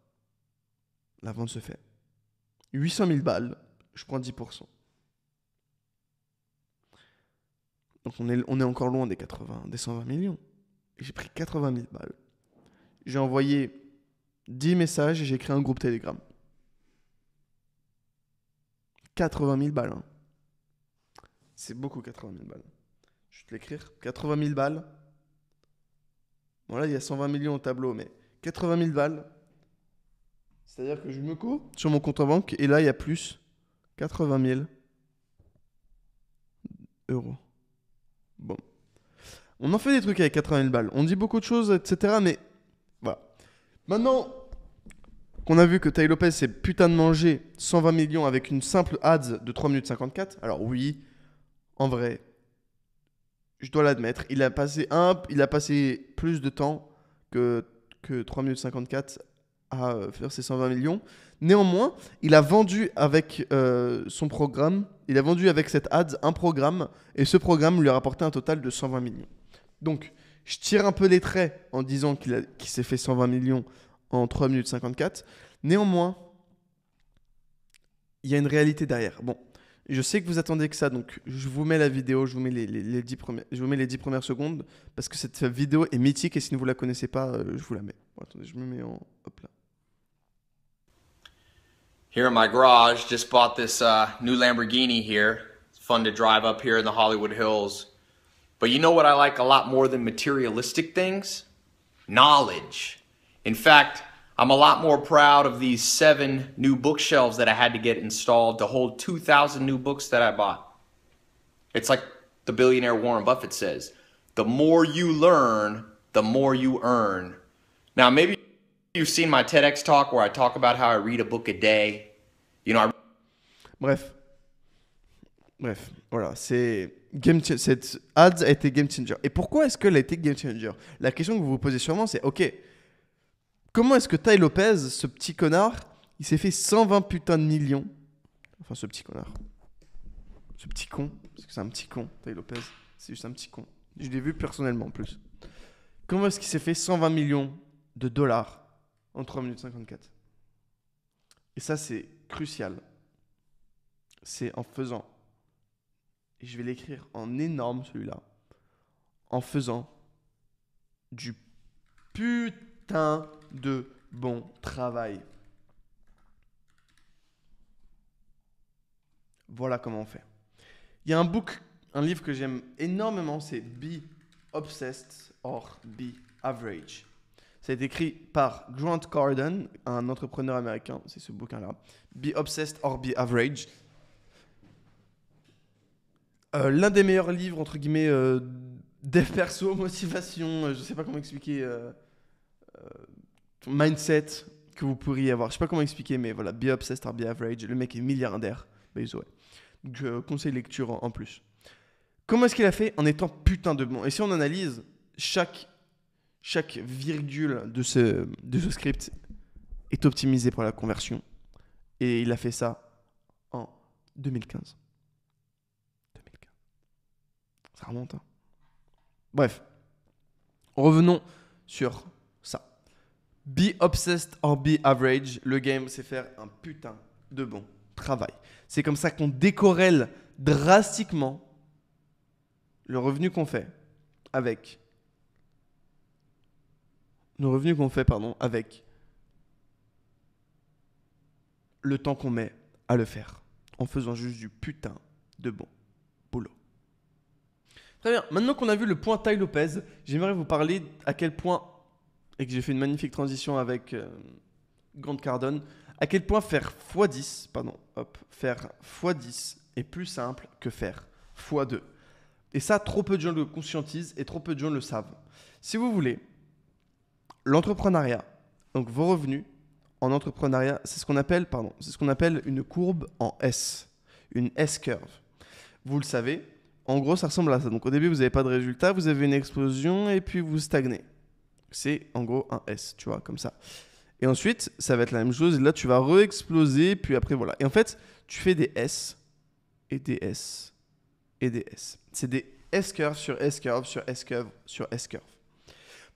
la vente se fait. 800 000 balles, je prends 10%. Donc on est encore loin des 120 millions. Et j'ai pris 80 000 balles. J'ai envoyé 10 messages et j'ai créé un groupe Telegram. 80 000 balles. Hein. C'est beaucoup 80 000 balles. Je vais te l'écrire. 80 000 balles. Bon là il y a 120 millions au tableau, mais 80 000 balles. C'est-à-dire que je me couds sur mon compte en banque et là il y a plus 80 000 euros. Bon. On en fait des trucs avec 80 000 balles. On dit beaucoup de choses, etc. Mais voilà. Maintenant qu'on a vu que Tai Lopez s'est putain de mangé 120 millions avec une simple ads de 3 minutes 54. Alors oui, en vrai, je dois l'admettre. Il a passé plus de temps que 3 minutes 54 à faire ses 120 millions. Néanmoins, il a vendu avec son programme, il a vendu avec cette ads un programme, et ce programme lui a rapporté un total de 120 millions. Donc, je tire un peu les traits en disant qu'il s'est fait 120 millions en 3 minutes 54. Néanmoins, il y a une réalité derrière. Bon, je sais que vous attendez que ça, donc je vous mets la vidéo, je vous mets les 10 premières secondes, parce que cette vidéo est mythique et si vous ne la connaissez pas, je vous la mets. Bon, attendez, je me mets en... Hop là. Here in my garage, just bought this new Lamborghini here. It's fun to drive up here in the Hollywood Hills. But you know what I like a lot more than materialistic things? Knowledge. In fact, I'm a lot more proud of these 7 new bookshelves that I had to get installed to hold 2,000 new books that I bought. It's like the billionaire Warren Buffett says, the more you learn, the more you earn. Now, maybe you've seen my TEDx talk where I talk about how I read a book a day. You know, Bref, voilà, cette ads a été game changer. Et pourquoi est-ce qu'elle a été game changer? La question que vous vous posez sûrement, c'est ok, comment est-ce que Tai Lopez, ce petit connard, il s'est fait 120 putains de millions? Enfin, ce petit connard. Ce petit con, parce que c'est un petit con, Tai Lopez, c'est juste un petit con. Je l'ai vu personnellement en plus. Comment est-ce qu'il s'est fait 120 millions de dollars en 3 minutes 54? Et ça, c'est crucial. C'est en faisant, et je vais l'écrire en énorme celui-là, en faisant du putain de bon travail. Voilà comment on fait. Il y a un livre que j'aime énormément, c'est Be Obsessed or Be Average. Ça a été écrit par Grant Cardone, un entrepreneur américain, c'est ce bouquin-là. Be Obsessed or Be Average. L'un des meilleurs livres, entre guillemets, dev perso, motivation, je sais pas comment expliquer, mindset que vous pourriez avoir. Je sais pas comment expliquer, mais voilà, Be Obsessed or Be Average. Le mec est milliardaire. Ouais. Donc, conseil lecture en plus. Comment est-ce qu'il a fait? En étant putain de bon. Et si on analyse chaque virgule de ce script est optimisé pour la conversion. Et il a fait ça en 2015. Ça remonte. Hein. Bref. Revenons sur ça. Be obsessed or be average. Le game, c'est faire un putain de bon travail. C'est comme ça qu'on décorrèle drastiquement le revenu qu'on fait avec avec le temps qu'on met à le faire en faisant juste du putain de bon boulot. Très bien, maintenant qu'on a vu le point Tai Lopez, j'aimerais vous parler à quel point, et que j'ai fait une magnifique transition avec Grant Cardone, à quel point faire x10 est plus simple que faire x2. Et ça, trop peu de gens le conscientisent et trop peu de gens le savent. Si vous voulez, l'entrepreneuriat, donc vos revenus en entrepreneuriat, c'est ce qu'on appelle une courbe en S, une S-curve. Vous le savez, en gros, ça ressemble à ça. Donc au début, vous n'avez pas de résultat, vous avez une explosion et puis vous stagnez. C'est en gros un S, tu vois, comme ça. Et ensuite, ça va être la même chose. Et là, tu vas re-exploser, puis après, voilà. Et en fait, tu fais des S et des S et des S. C'est des S-curve sur S-curve sur S-curve sur S-curve.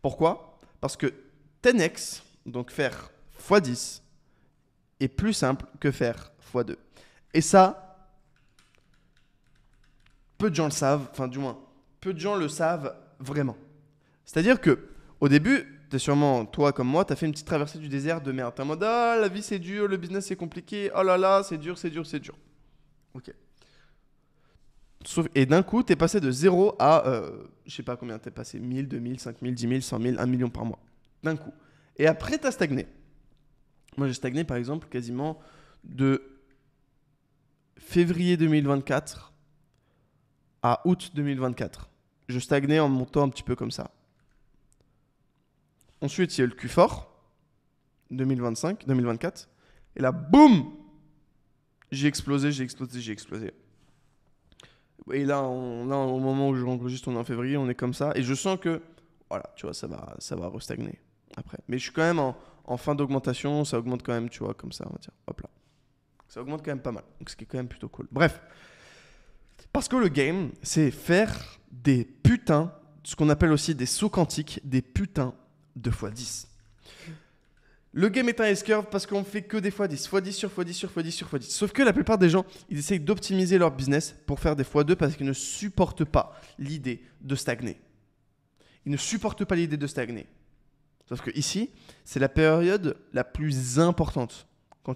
Pourquoi? Parce que 10x, donc faire x10, est plus simple que faire x2. Et ça, peu de gens le savent, enfin du moins, peu de gens le savent vraiment. C'est-à-dire que au début, t'es sûrement, toi comme moi, t'as fait une petite traversée du désert de merde. T'es en mode, ah, la vie c'est dur, le business c'est compliqué, oh là là, c'est dur. Ok. Et d'un coup, t'es passé de 0 à, je sais pas combien t'es passé, 1000, 2000, 5000, 10 000, 100 000, 1 million par mois. D'un coup. Et après, t'as stagné. Moi, j'ai stagné, par exemple, quasiment de février 2024 à août 2024. Je stagnais en montant un petit peu comme ça. Ensuite, il y a eu le Q4, 2024. Et là, boum, j'ai explosé. Et là, au moment où je enregistre, on est en février, on est comme ça. Et je sens que, voilà, tu vois, ça va restagner après. Mais je suis quand même en fin d'augmentation. Ça augmente quand même, tu vois, comme ça, on va dire. Hop là. Ça augmente quand même pas mal. Donc, ce qui est quand même plutôt cool. Bref. Parce que le game, c'est faire des putains ce qu'on appelle aussi des sauts quantiques, des putains de x10. Le game est un S-curve parce qu'on fait que des x10, x10 sur x10 sur x10 sur x10. Sauf que la plupart des gens, ils essayent d'optimiser leur business pour faire des x2 parce qu'ils ne supportent pas l'idée de stagner. Ils ne supportent pas l'idée de stagner. Sauf que ici, c'est la période la plus importante quand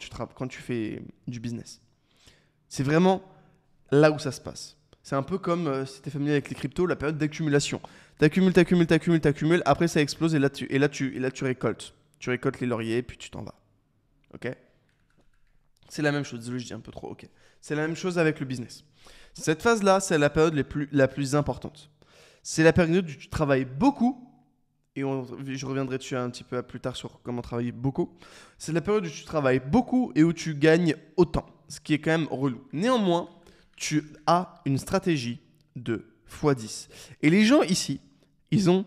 tu fais du business. C'est vraiment là où ça se passe. C'est un peu comme si tu es familier avec les cryptos, la période d'accumulation. T'accumules, après ça explose et là tu récoltes. Tu récoltes les lauriers, puis tu t'en vas. Ok ? C'est la même chose. Désolé, je dis un peu trop. Ok. C'est la même chose avec le business. Cette phase-là, c'est la période la plus importante. C'est la période où tu travailles beaucoup. Et je reviendrai dessus un petit peu plus tard sur comment travailler beaucoup. C'est la période où tu travailles beaucoup et où tu gagnes autant. Ce qui est quand même relou. Néanmoins, tu as une stratégie de x10. Et les gens ici, ils ont...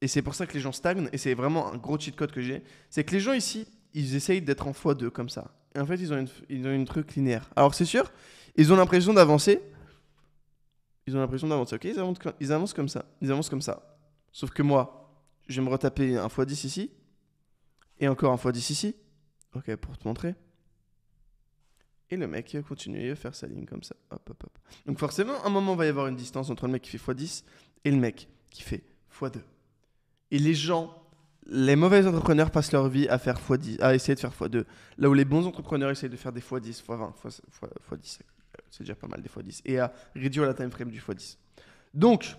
Et c'est pour ça que les gens stagnent, et c'est vraiment un gros cheat code que j'ai, c'est que les gens ici, ils essayent d'être en x2 comme ça. Et en fait, ils ont une truc linéaire. Alors c'est sûr, ils ont l'impression d'avancer. Ok, ils avancent comme ça. Sauf que moi, je vais me retaper un x10 ici, et encore un x10 ici. Ok, pour te montrer. Et le mec va continuer à faire sa ligne comme ça. Hop. Donc forcément, à un moment, il va y avoir une distance entre le mec qui fait x10 et le mec qui fait x2. Et les mauvais entrepreneurs passent leur vie à faire x10, à essayer de faire x2. Là où les bons entrepreneurs essayent de faire des x10, x20, x10, c'est déjà pas mal des x10. Et à réduire la time frame du x10. Donc,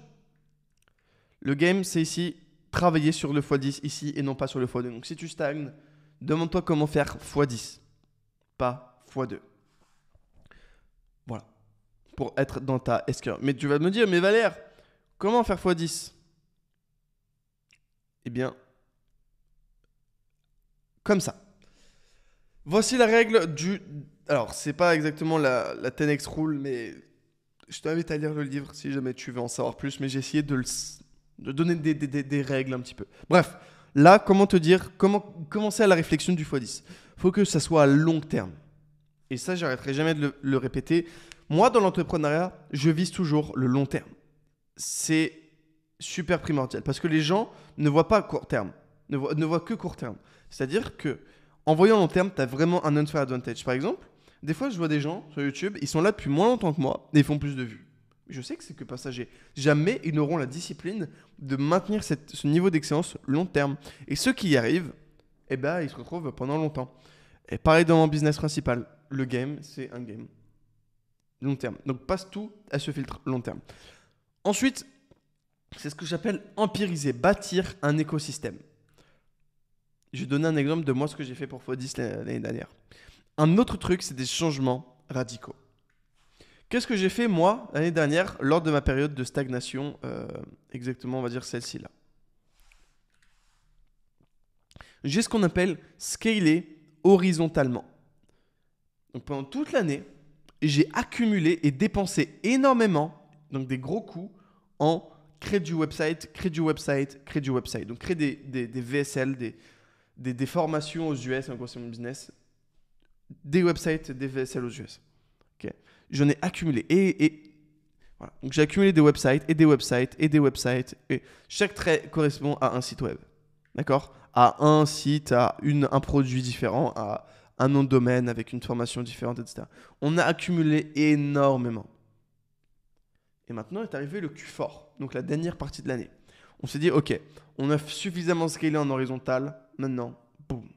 le game, c'est ici, travailler sur le x10 ici et non pas sur le x2. Donc si tu stagnes, demande-toi comment faire x10, pas x2. Voilà. Pour être dans ta S-curve. Mais tu vas me dire, mais Valère, comment faire x10 ? Eh bien, comme ça. Voici la règle du... Alors, c'est pas exactement la 10x rule, mais je t'invite à lire le livre si jamais tu veux en savoir plus. Mais j'ai essayé de donner des règles un petit peu. Bref, là, comment commencer à la réflexion du x10 ? Il faut que ça soit à long terme. Et ça, j'arrêterai jamais de le répéter. Moi, dans l'entrepreneuriat, je vise toujours le long terme. C'est super primordial parce que les gens ne voient pas court terme, ne voient que court terme. C'est-à-dire que en voyant long terme, tu as vraiment un unfair advantage. Par exemple, des fois, je vois des gens sur YouTube, ils sont là depuis moins longtemps que moi et ils font plus de vues. Je sais que c'est que passager. Jamais ils n'auront la discipline de maintenir ce niveau d'excellence long terme. Et ceux qui y arrivent, eh ben, ils se retrouvent pendant longtemps. Et pareil dans mon business principal. Le game, c'est un game long terme. Donc, passe tout à ce filtre long terme. Ensuite, c'est ce que j'appelle empiriser, bâtir un écosystème. Je vais donner un exemple de moi, ce que j'ai fait pour x10 l'année dernière. Un autre truc, c'est des changements radicaux. Qu'est-ce que j'ai fait, moi, l'année dernière, lors de ma période de stagnation, exactement, on va dire celle-ci là. J'ai ce qu'on appelle scaler horizontalement. Donc pendant toute l'année, j'ai accumulé et dépensé énormément, donc des gros coûts, en créer du website. Donc créer des VSL, des formations aux US en conseil business, des websites, des VSL aux US. Okay. J'en ai accumulé et voilà. Donc j'ai accumulé des websites et chaque trait correspond à un site web. D'accord ? À un site, à un produit différent, à un nom de domaine avec une formation différente, etc. On a accumulé énormément. Et maintenant est arrivé le Q4, donc la dernière partie de l'année. On s'est dit, ok, on a suffisamment scalé en horizontal, maintenant, boum,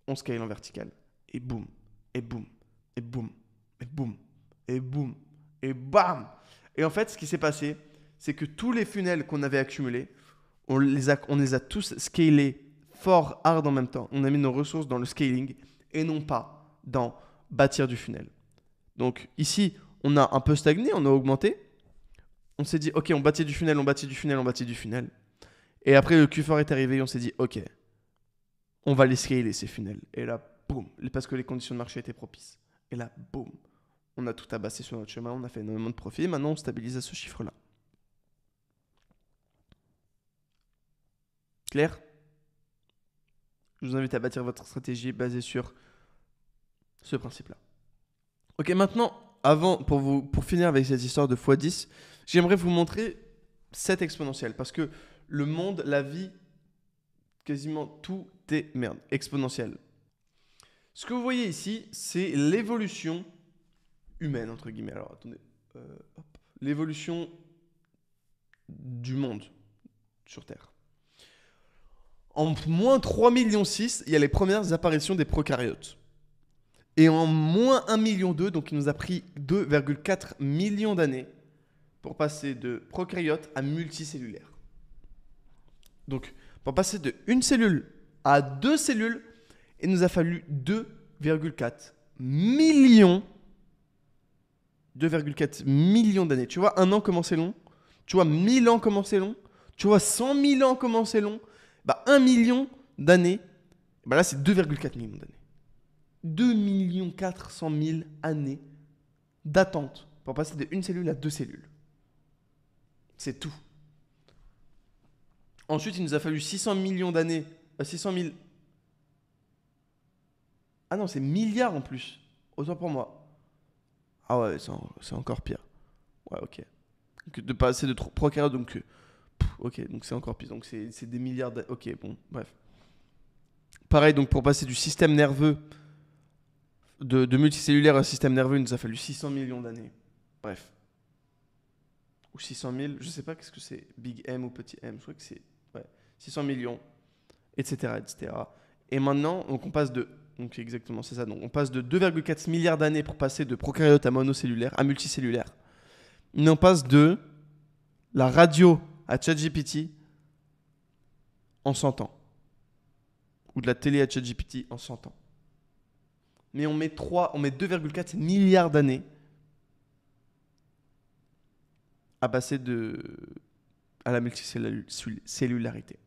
on scale en vertical. Et boum, et boum, et boum, et boum, et boum, et bam. Et en fait, ce qui s'est passé, c'est que tous les funnels qu'on avait accumulés, on les a tous scalés fort hard en même temps. On a mis nos ressources dans le scaling et non pas dans bâtir du funnel. Donc ici, on a un peu stagné, on a augmenté. On s'est dit, ok, on bâtit du funnel. Et après, le Q4 est arrivé et on s'est dit, ok, on va les scaler ces funnels. Et là, boum, parce que les conditions de marché étaient propices. Et là, boum, on a tout abassé sur notre chemin, on a fait énormément de profit. Maintenant, on stabilise à ce chiffre-là. Clair ? Je vous invite à bâtir votre stratégie basée sur ce principe-là. Ok, maintenant, pour finir avec cette histoire de x10, j'aimerais vous montrer 7 exponentielle. Parce que le monde, la vie, quasiment tout est exponentiel. Ce que vous voyez ici, c'est l'évolution humaine, entre guillemets. Alors, attendez. L'évolution du monde sur Terre. En moins 3,6 millions, il y a les premières apparitions des prokaryotes. Et en moins 1,2 million, donc il nous a pris 2,4 millions d'années pour passer de prokaryote à multicellulaire. Donc, pour passer de une cellule à 2 cellules, il nous a fallu 2,4 millions d'années. Tu vois, 1 an comment c'est long? Tu vois, 1000 ans comment c'est long? Tu vois, 100 000 ans comment c'est long? 1 million d'années, là c'est 2,4 millions d'années. 2 400 000 années d'attente pour passer de une cellule à 2 cellules. C'est tout. Ensuite, il nous a fallu 600 millions d'années. 600 000. Ah non, c'est milliards en plus. Autant pour moi. Ah ouais, c'est encore pire. Ouais, ok. De passer de prokaryotes, donc... ok, donc c'est encore pire. Donc c'est des milliards d'années. Ok, bon, bref. Pareil, donc pour passer du système nerveux, de multicellulaire à système nerveux, il nous a fallu 600 millions d'années. Bref. Ou 600 000, je sais pas qu'est-ce que c'est, big M ou petit m, je crois que c'est 600 millions, etc., etc. Et maintenant, donc on passe de, donc exactement, c'est ça, donc on passe de 2,4 milliards d'années pour passer de prokaryote à monocellulaire, à multicellulaire. Mais on passe de la radio à ChatGPT en 100 ans. Ou de la télé à ChatGPT en 100 ans. Mais on met 2,4 milliards d'années à passer à la multicellularité.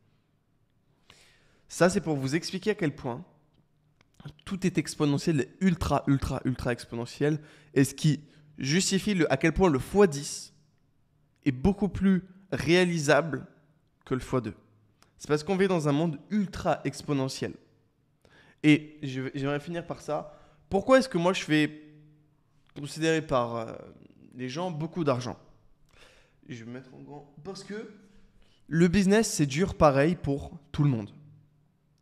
Ça, c'est pour vous expliquer à quel point tout est exponentiel et ultra exponentiel. Et ce qui justifie à quel point le x10 est beaucoup plus réalisable que le x2. C'est parce qu'on vit dans un monde ultra exponentiel. Et j'aimerais finir par ça. Pourquoi est-ce que moi je fais considérer par les gens beaucoup d'argent? Je vais me mettre en grand. Parce que le business, c'est dur pareil pour tout le monde.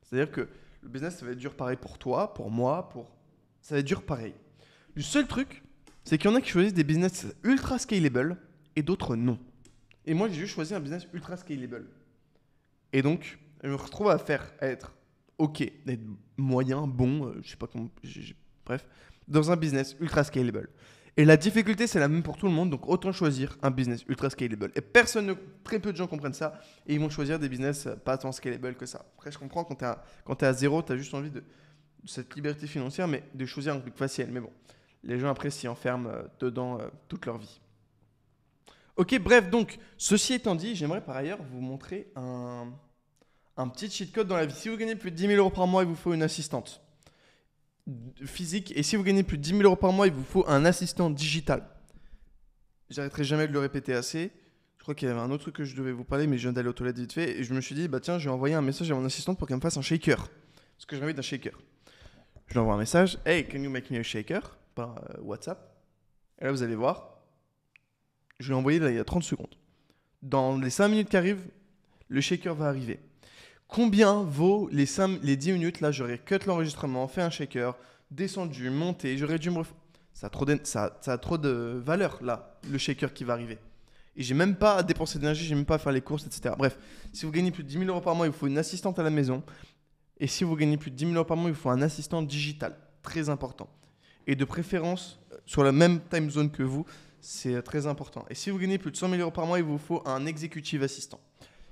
C'est-à-dire que le business, ça va être dur pareil pour toi, pour moi, ça va être dur pareil. Le seul truc, c'est qu'il y en a qui choisissent des business ultra scalable et d'autres non. Et moi, j'ai juste choisi un business ultra scalable. Et donc, je me retrouve à être OK, d'être moyen, bon, je sais pas comment, bref, dans un business ultra scalable. Et la difficulté, c'est la même pour tout le monde, donc autant choisir un business ultra scalable. Et très peu de gens comprennent ça, et ils vont choisir des business pas tant scalable que ça. Après, je comprends, quand tu es à zéro, tu as juste envie de cette liberté financière, mais de choisir un truc facile. Mais bon, les gens après s'y enferment dedans toute leur vie. Ok, bref, donc, ceci étant dit, j'aimerais par ailleurs vous montrer un petit cheat code dans la vie. Si vous gagnez plus de 10 000 euros par mois, il vous faut une assistante physique. Et si vous gagnez plus de 10 000 euros par mois, il vous faut un assistant digital. J'arrêterai jamais de le répéter assez. Je crois qu'il y avait un autre truc que je devais vous parler, mais je viens d'aller aux toilettes vite fait. Et je me suis dit, tiens, je vais envoyer un message à mon assistante pour qu'elle me fasse un shaker. Parce que j'ai envie d'un shaker. Je lui envoie un message. Hey, can you make me a shaker? Par WhatsApp. Et là, vous allez voir. Je l'ai envoyé là, il y a 30 secondes. Dans les 5 minutes qui arrivent, le shaker va arriver. Combien vaut les 10 minutes? Là, j'aurais cut l'enregistrement, fait un shaker, descendu, monté, j'aurais dû ça a trop de valeur, là, le shaker qui va arriver. Et j'ai même pas à dépenser d'énergie, j'ai même pas à faire les courses, etc. Bref, si vous gagnez plus de 10 000 euros par mois, il vous faut une assistante à la maison. Et si vous gagnez plus de 10 000 euros par mois, il vous faut un assistant digital. Très important. Et de préférence, sur la même time zone que vous, c'est très important. Et si vous gagnez plus de 100 000 euros par mois, il vous faut un executive assistant.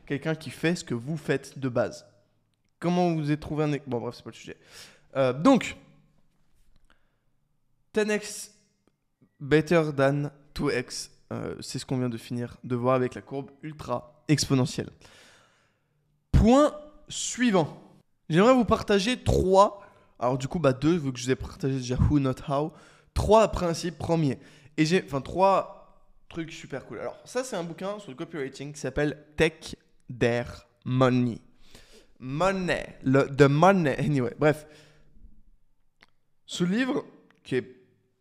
Quelqu'un qui fait ce que vous faites de base. Comment vous avez trouvé un... Bon, bref, c'est pas le sujet. Donc, 10x better than 2x. C'est ce qu'on vient de finir de voir avec la courbe ultra exponentielle. Point suivant. J'aimerais vous partager 3... Alors du coup, 2, vu que je vous ai partagé déjà who, not how. 3 principes premiers. Et j'ai... 3 trucs super cool. Alors, ça, c'est un bouquin sur le copywriting qui s'appelle Tech Their Money. The money. Anyway, bref. Ce livre, qui est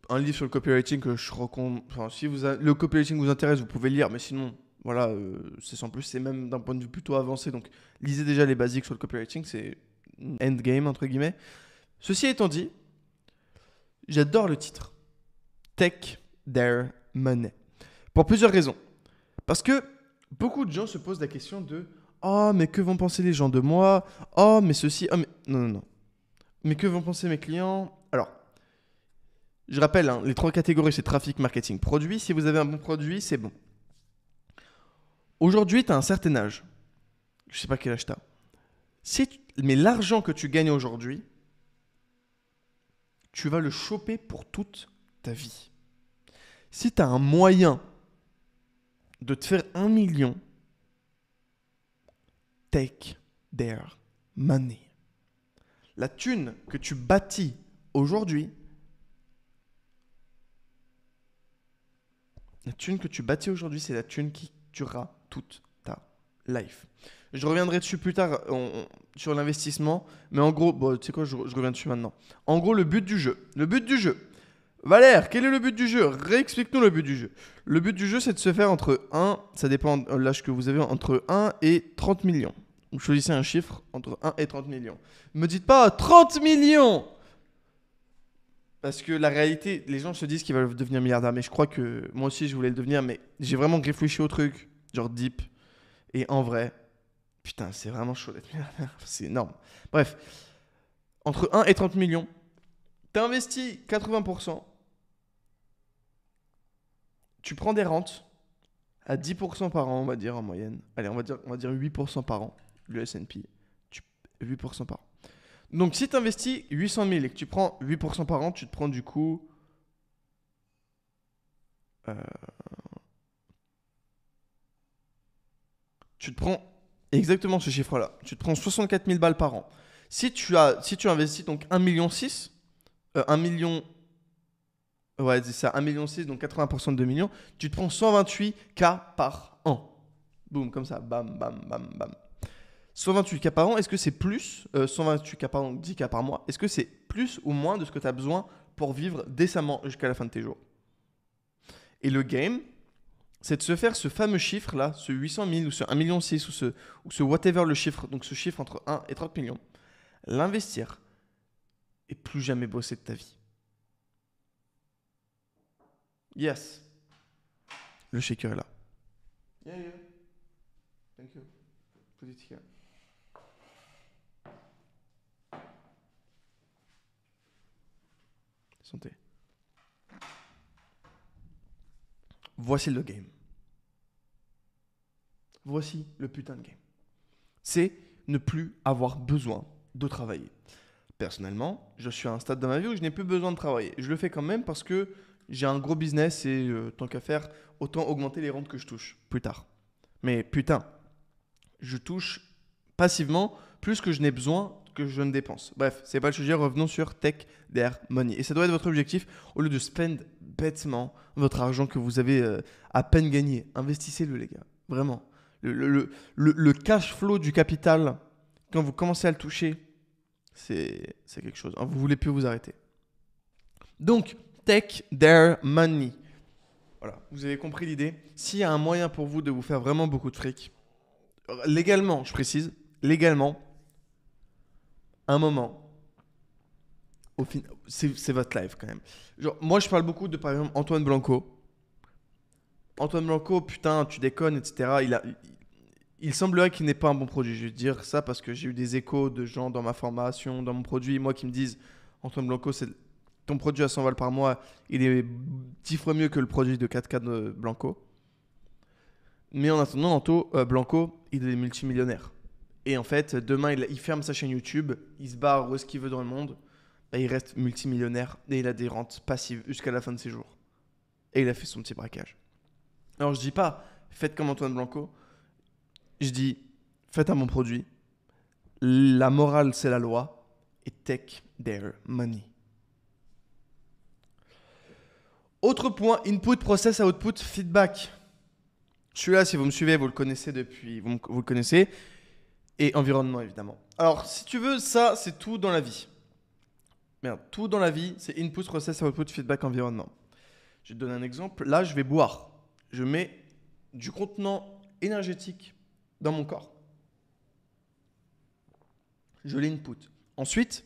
un livre sur le copywriting que je recommande. Enfin, si le copywriting vous intéresse, vous pouvez le lire, mais sinon, Voilà, c'est sans plus, c'est même d'un point de vue plutôt avancé. Donc, lisez déjà les basiques sur le copywriting, c'est endgame, entre guillemets. Ceci étant dit, j'adore le titre. Take their money. Pour plusieurs raisons. Parce que beaucoup de gens se posent la question de « Oh, mais que vont penser les gens de moi ? Oh, mais ceci... Oh, mais... » Non. Mais que vont penser mes clients ? Alors, je rappelle, hein, les 3 catégories, c'est trafic, marketing, produit. Si vous avez un bon produit, c'est bon. Aujourd'hui, tu as un certain âge. Je ne sais pas quel âge tu as. Mais l'argent que tu gagnes aujourd'hui, tu vas le choper pour toute ta vie. Si tu as un moyen de te faire 1 million, take their money. La thune que tu bâtis aujourd'hui, c'est la thune qui durera toute ta life. Je reviendrai dessus plus tard sur l'investissement, mais en gros, bon, tu sais quoi, je reviens dessus maintenant. En gros, le but du jeu. Valère, quel est le but du jeu ? Réexplique-nous le but du jeu. Le but du jeu, c'est de se faire entre 1, ça dépend de l'âge que vous avez, entre 1 et 30 millions. Vous choisissez un chiffre entre 1 et 30 millions. Ne me dites pas 30 millions ! Parce que la réalité, les gens se disent qu'ils veulent devenir milliardaires. Mais je crois que moi aussi, je voulais le devenir. Mais j'ai vraiment réfléchi au truc, genre deep. Et en vrai, putain, c'est vraiment chaud d'être milliardaire. C'est énorme. Bref, entre 1 et 30 millions, tu investis 80%. Tu prends des rentes à 10% par an, on va dire, en moyenne. Allez, on va dire 8% par an, le S&P. 8% par an. Donc, si tu investis 800 000 et que tu prends 8% par an, tu te prends du coup... tu te prends exactement ce chiffre-là. Tu te prends 64 000 balles par an. Si tu investis donc 1,6 million, 1 million... Ouais, c'est ça, 1,6 million, donc 80% de 2 millions, tu te prends 128K par an. Boum, comme ça, bam, bam, bam, bam. 128K par an, est-ce que c'est plus 128K par an, 10K par mois, est-ce que c'est plus ou moins de ce que tu as besoin pour vivre décemment jusqu'à la fin de tes jours ? Et le game, c'est de se faire ce fameux chiffre-là, ce 800 000 ou ce 1,6 million ou ce whatever le chiffre, donc ce chiffre entre 1 et 30 millions, l'investir et plus jamais bosser de ta vie. Yes. Le shaker est là. Yeah. Thank you. Put it here. Santé. Voici le game. Voici le putain de game. C'est ne plus avoir besoin de travailler. Personnellement, je suis à un stade de ma vie où je n'ai plus besoin de travailler. Je le fais quand même parce que j'ai un gros business et tant qu'à faire, autant augmenter les rentes que je touche plus tard. Mais putain, je touche passivement plus que je n'ai besoin que je ne dépense. Bref, c'est pas le sujet, revenons sur Take Their Money. Et ça doit être votre objectif, au lieu de spend bêtement votre argent que vous avez à peine gagné. Investissez-le les gars, vraiment. Le cash flow du capital, quand vous commencez à le toucher, c'est quelque chose. Vous voulez plus vous arrêter. Donc, Take Their Money. Voilà, vous avez compris l'idée. S'il y a un moyen pour vous de vous faire vraiment beaucoup de fric, légalement, je précise, légalement, un moment, au final, c'est votre life quand même. Genre, moi, je parle beaucoup de, par exemple, Antoine Blanco. Antoine Blanco, putain, tu déconnes, etc. Il semblerait qu'il n'ait pas un bon produit. Je vais dire ça parce que j'ai eu des échos de gens dans ma formation, dans mon produit, moi qui me disent Antoine Blanco, c'est ton produit à 100 balles par mois, il est 10 fois mieux que le produit de 4K de Blanco. Mais en attendant, Blanco, il est multimillionnaire. Et en fait, demain, il ferme sa chaîne YouTube, il se barre où est-ce qu'il veut dans le monde, bah, il reste multimillionnaire et il a des rentes passives jusqu'à la fin de ses jours. Et il a fait son petit braquage. Alors, je dis pas, faites comme Antoine Blanco. Je dis, faites un bon produit. La morale, c'est la loi. Et take their money. Autre point, input, process, output, feedback. Celui-là, si vous me suivez, vous le connaissez depuis, vous le connaissez. Et environnement, évidemment. Alors, si tu veux, ça, c'est tout dans la vie. Merde, tout dans la vie, c'est input, process, output, feedback, environnement. Je vais te donner un exemple. Là, je vais boire. Je mets du contenant énergétique dans mon corps. Je l'input. Ensuite,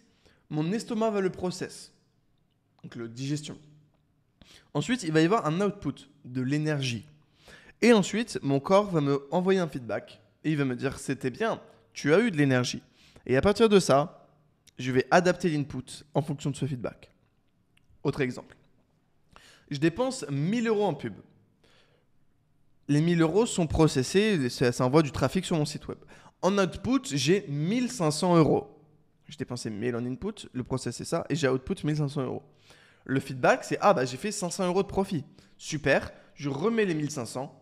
mon estomac va le process, donc le digestion. Ensuite, il va y avoir un output, de l'énergie. Et ensuite, mon corps va me envoyer un feedback et il va me dire c'était bien, tu as eu de l'énergie. Et à partir de ça, je vais adapter l'input en fonction de ce feedback. Autre exemple. Je dépense 1000 euros en pub. Les 1000 euros sont processés, ça envoie du trafic sur mon site web. En output, j'ai 1500 euros. J'ai dépensé 1000 en input, le process c'est ça, et j'ai output 1500 euros. Le feedback, c'est j'ai fait 500 euros de profit. Super, je remets les 1500,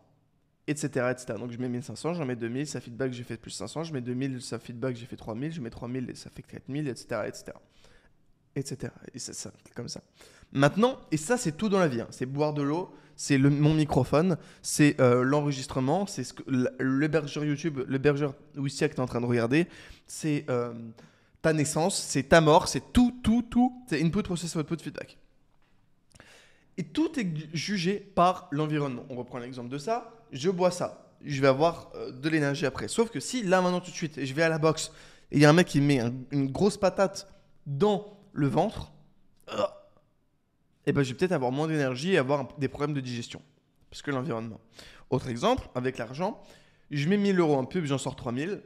etc., etc. Donc je mets 1500, j'en mets 2000, ça feedback, j'ai fait plus 500, je mets 2000, ça feedback, j'ai fait 3000, je mets 3000, ça fait 4000, etc., etc. etc. Et ça, comme ça. Maintenant, et ça c'est tout dans la vie, hein. C'est boire de l'eau, c'est mon microphone, c'est l'enregistrement, c'est l'hébergeur YouTube, l'hébergeur Wistia que tu es en train de regarder, c'est ta naissance, c'est ta mort, c'est tout. C'est input, process, output, feedback. Et tout est jugé par l'environnement. On reprend l'exemple de ça, je bois ça, je vais avoir de l'énergie après. Sauf que si là maintenant tout de suite, je vais à la boxe et il y a un mec qui met une grosse patate dans le ventre, et ben je vais peut-être avoir moins d'énergie et avoir des problèmes de digestion. Parce que l'environnement. Autre exemple, avec l'argent, je mets 1000 euros en pub, j'en sors 3000.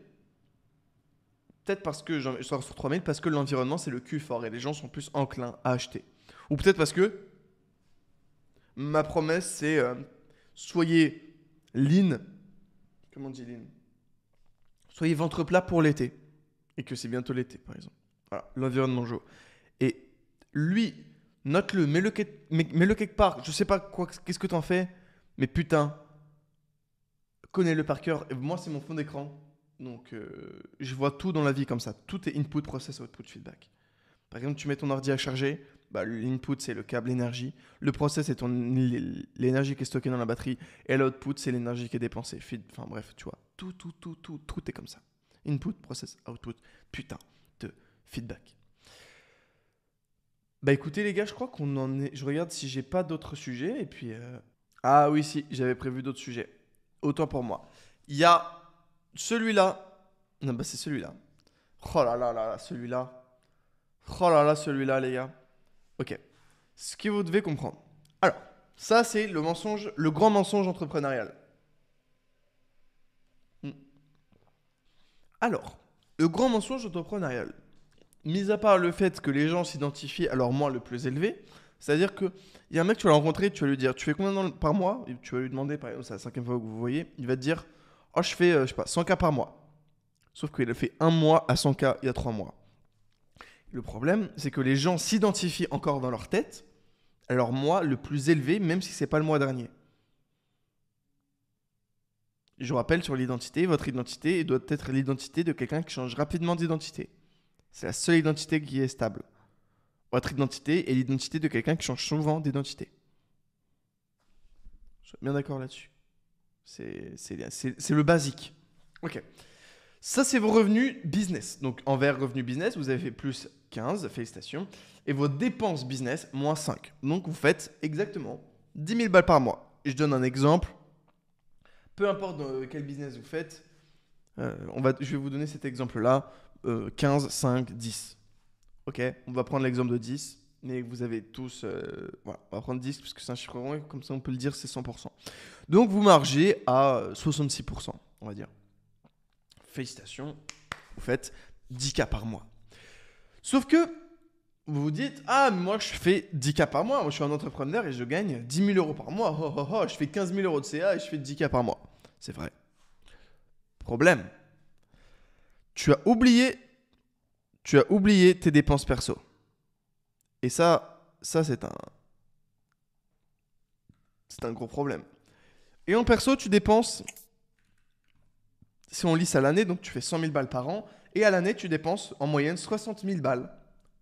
Peut-être parce que je sors 3000 parce que l'environnement c'est le cul fort et les gens sont plus enclins à acheter. Ou peut-être parce que ma promesse c'est soyez lean. Comment on dit lean? Soyez ventre plat pour l'été. Et que c'est bientôt l'été par exemple. Voilà, l'environnement joue. Et lui, note-le, mets-le quelque part. Je sais pas qu'est-ce que t'en fais, mais putain, connais-le par cœur. Et moi, c'est mon fond d'écran. Donc, je vois tout dans la vie comme ça. Tout est input, process, output, feedback. Par exemple, tu mets ton ordi à charger. L'input, c'est le câble énergie. Le process, c'est l'énergie qui est stockée dans la batterie. Et l'output, c'est l'énergie qui est dépensée. Enfin bref, tu vois. Tout est comme ça. Input, process, output. Putain de feedback. Écoutez les gars, je crois qu'on en est... Je regarde si j'ai pas d'autres sujets et puis... Ah oui, si, j'avais prévu d'autres sujets. Autant pour moi. Il y a celui-là. Non, c'est celui-là. Oh là là là, celui-là. Oh là là, celui-là, les gars. Ok. Ce que vous devez comprendre. Alors, ça c'est le mensonge, le grand mensonge entrepreneurial. Alors, le grand mensonge entrepreneurial. Mis à part le fait que les gens s'identifient à leur moi le plus élevé, c'est-à-dire qu'il y a un mec, tu vas le rencontrer, tu vas lui dire, tu fais combien par mois? Et tu vas lui demander, par exemple, c'est la 5e fois que vous voyez, il va te dire, oh, je fais, je sais pas, 100K par mois. Sauf qu'il a fait un mois à 100K il y a 3 mois. Le problème, c'est que les gens s'identifient encore dans leur tête à leur moi le plus élevé, même si c'est pas le mois dernier. Je rappelle sur l'identité, votre identité doit être l'identité de quelqu'un qui change rapidement d'identité. C'est la seule identité qui est stable. Votre identité est l'identité de quelqu'un qui change souvent d'identité. Je suis bien d'accord là-dessus. C'est le basique. Ok. Ça, c'est vos revenus business. Donc, envers revenus business, vous avez fait plus 15, félicitations. Et vos dépenses business, moins 5. Donc, vous faites exactement 10 000 balles par mois. Je donne un exemple. Peu importe dans quel business vous faites, je vais vous donner cet exemple-là. 15, 5, 10. Ok, on va prendre l'exemple de 10, mais vous avez tous... voilà, on va prendre 10 parce que c'est un chiffre rond et comme ça on peut le dire, c'est 100%. Donc vous margez à 66%, on va dire. Félicitations, vous faites 10K par mois. Sauf que vous vous dites, ah, mais moi je fais 10K par mois, moi je suis un entrepreneur et je gagne 10 000 euros par mois. Je fais 15 000 euros de CA et je fais 10K par mois. C'est vrai. Problème. Tu as oublié tes dépenses perso. Et ça c'est un gros problème. Et en perso, tu dépenses, si on lisse à l'année, donc tu fais 100 000 balles par an, et à l'année, tu dépenses en moyenne 60 000 balles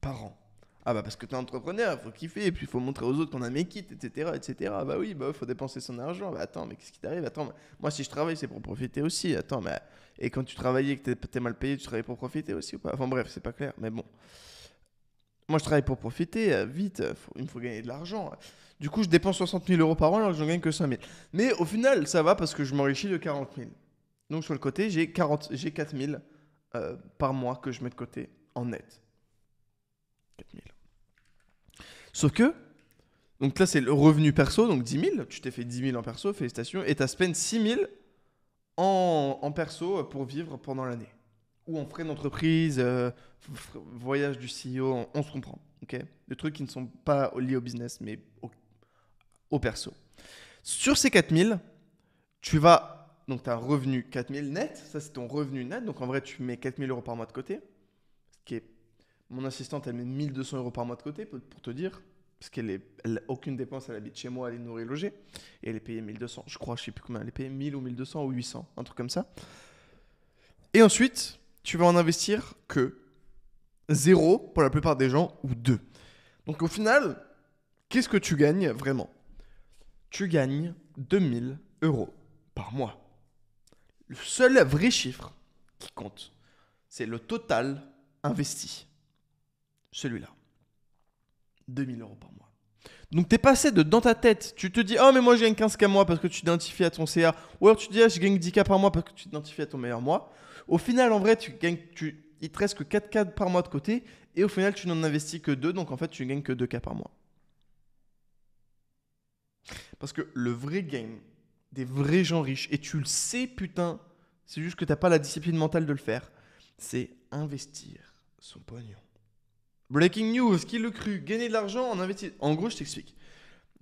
par an. Ah parce que tu es entrepreneur, il faut kiffer, et puis il faut montrer aux autres qu'on a make it, etc., etc. Oui, il faut dépenser son argent. Attends, mais qu'est-ce qui t'arrive? Attends, moi si je travaille, c'est pour profiter aussi. Attends, mais... Et quand tu travaillais et que t'es mal payé, tu travaillais pour profiter aussi ou pas? Enfin bref, c'est pas clair, mais bon. Moi, je travaille pour profiter, vite, il me faut gagner de l'argent. Du coup, je dépense 60 000 euros par an alors que j'en gagne que 5 000. Mais au final, ça va parce que je m'enrichis de 40 000. Donc, sur le côté, j'ai 4 000 par mois que je mets de côté en net. 4 000. Sauf que, donc là, c'est le revenu perso, donc 10 000. Tu t'es fait 10 000 en perso, félicitations. Et tu as spend 6 000 en perso pour vivre pendant l'année. Ou en frais d'entreprise, voyage du CEO, on se comprend. Okay, des trucs qui ne sont pas liés au business, mais au perso. Sur ces 4 000, tu vas... Donc, tu as un revenu 4 000 net. Ça, c'est ton revenu net. Donc, en vrai, tu mets 4 000 euros par mois de côté. Ce qui est... Mon assistante, elle met 1 200 euros par mois de côté, pour te dire. Parce qu'elle n'a aucune dépense. Elle habite chez moi, elle est nourrie et logée. Et elle est payée 1 200. Je crois, je ne sais plus combien. Elle est payée 1 000 ou 1 200 ou 800. Un truc comme ça. Et ensuite, tu vas en investir que 0 pour la plupart des gens ou 2. Donc, au final, qu'est-ce que tu gagnes vraiment? Tu gagnes 2 000 euros par mois. Le seul vrai chiffre qui compte, c'est le total investi. Celui-là. 2 000 euros par mois. Donc, tu es passé de dans ta tête, tu te dis, oh, mais moi, je gagne 15K par mois parce que tu t'identifies à ton CA. Ou alors, tu te dis, ah, je gagne 10K par mois parce que tu t'identifies à ton meilleur mois. Au final, en vrai, il te reste que 4K par mois de côté. Et au final, tu n'en investis que 2. Donc, en fait, tu gagnes que 2K par mois. Parce que le vrai game des vrais gens riches, et tu le sais, putain, c'est juste que tu n'as pas la discipline mentale de le faire, c'est investir son pognon. Breaking news, qui le cru? Gagner de l'argent en investissant. En gros, je t'explique.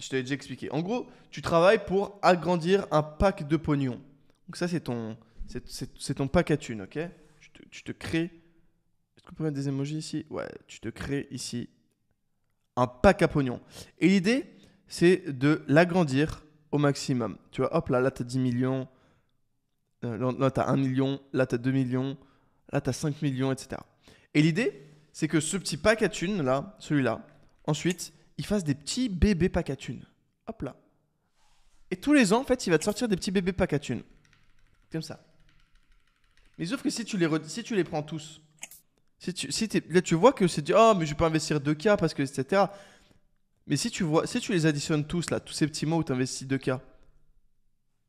Je te l'ai déjà expliqué. En gros, tu travailles pour agrandir un pack de pognon. Donc ça, c'est ton pack à thunes, ok? Tu te crées... Est-ce qu'on peut mettre des emojis ici? Ouais, tu te crées ici un pack à pognon. Et l'idée, c'est de l'agrandir au maximum. Tu vois, hop, là tu as 10 millions. Là, tu as 1 million. Là, tu as 2 millions. Là, tu as 5 millions, etc. Et l'idée, c'est que ce petit pack à thunes, là, celui-là, ensuite, il fasse des petits bébés pack à thunes. Hop là. Et tous les ans, en fait, il va te sortir des petits bébés pack à thunes. Comme ça. Mais sauf que si tu les prends tous, là, tu vois que c'est dit, oh, mais je peux investir 2K parce que, etc. Mais si tu les additionnes tous, là, tous ces petits mots où tu investis 2K,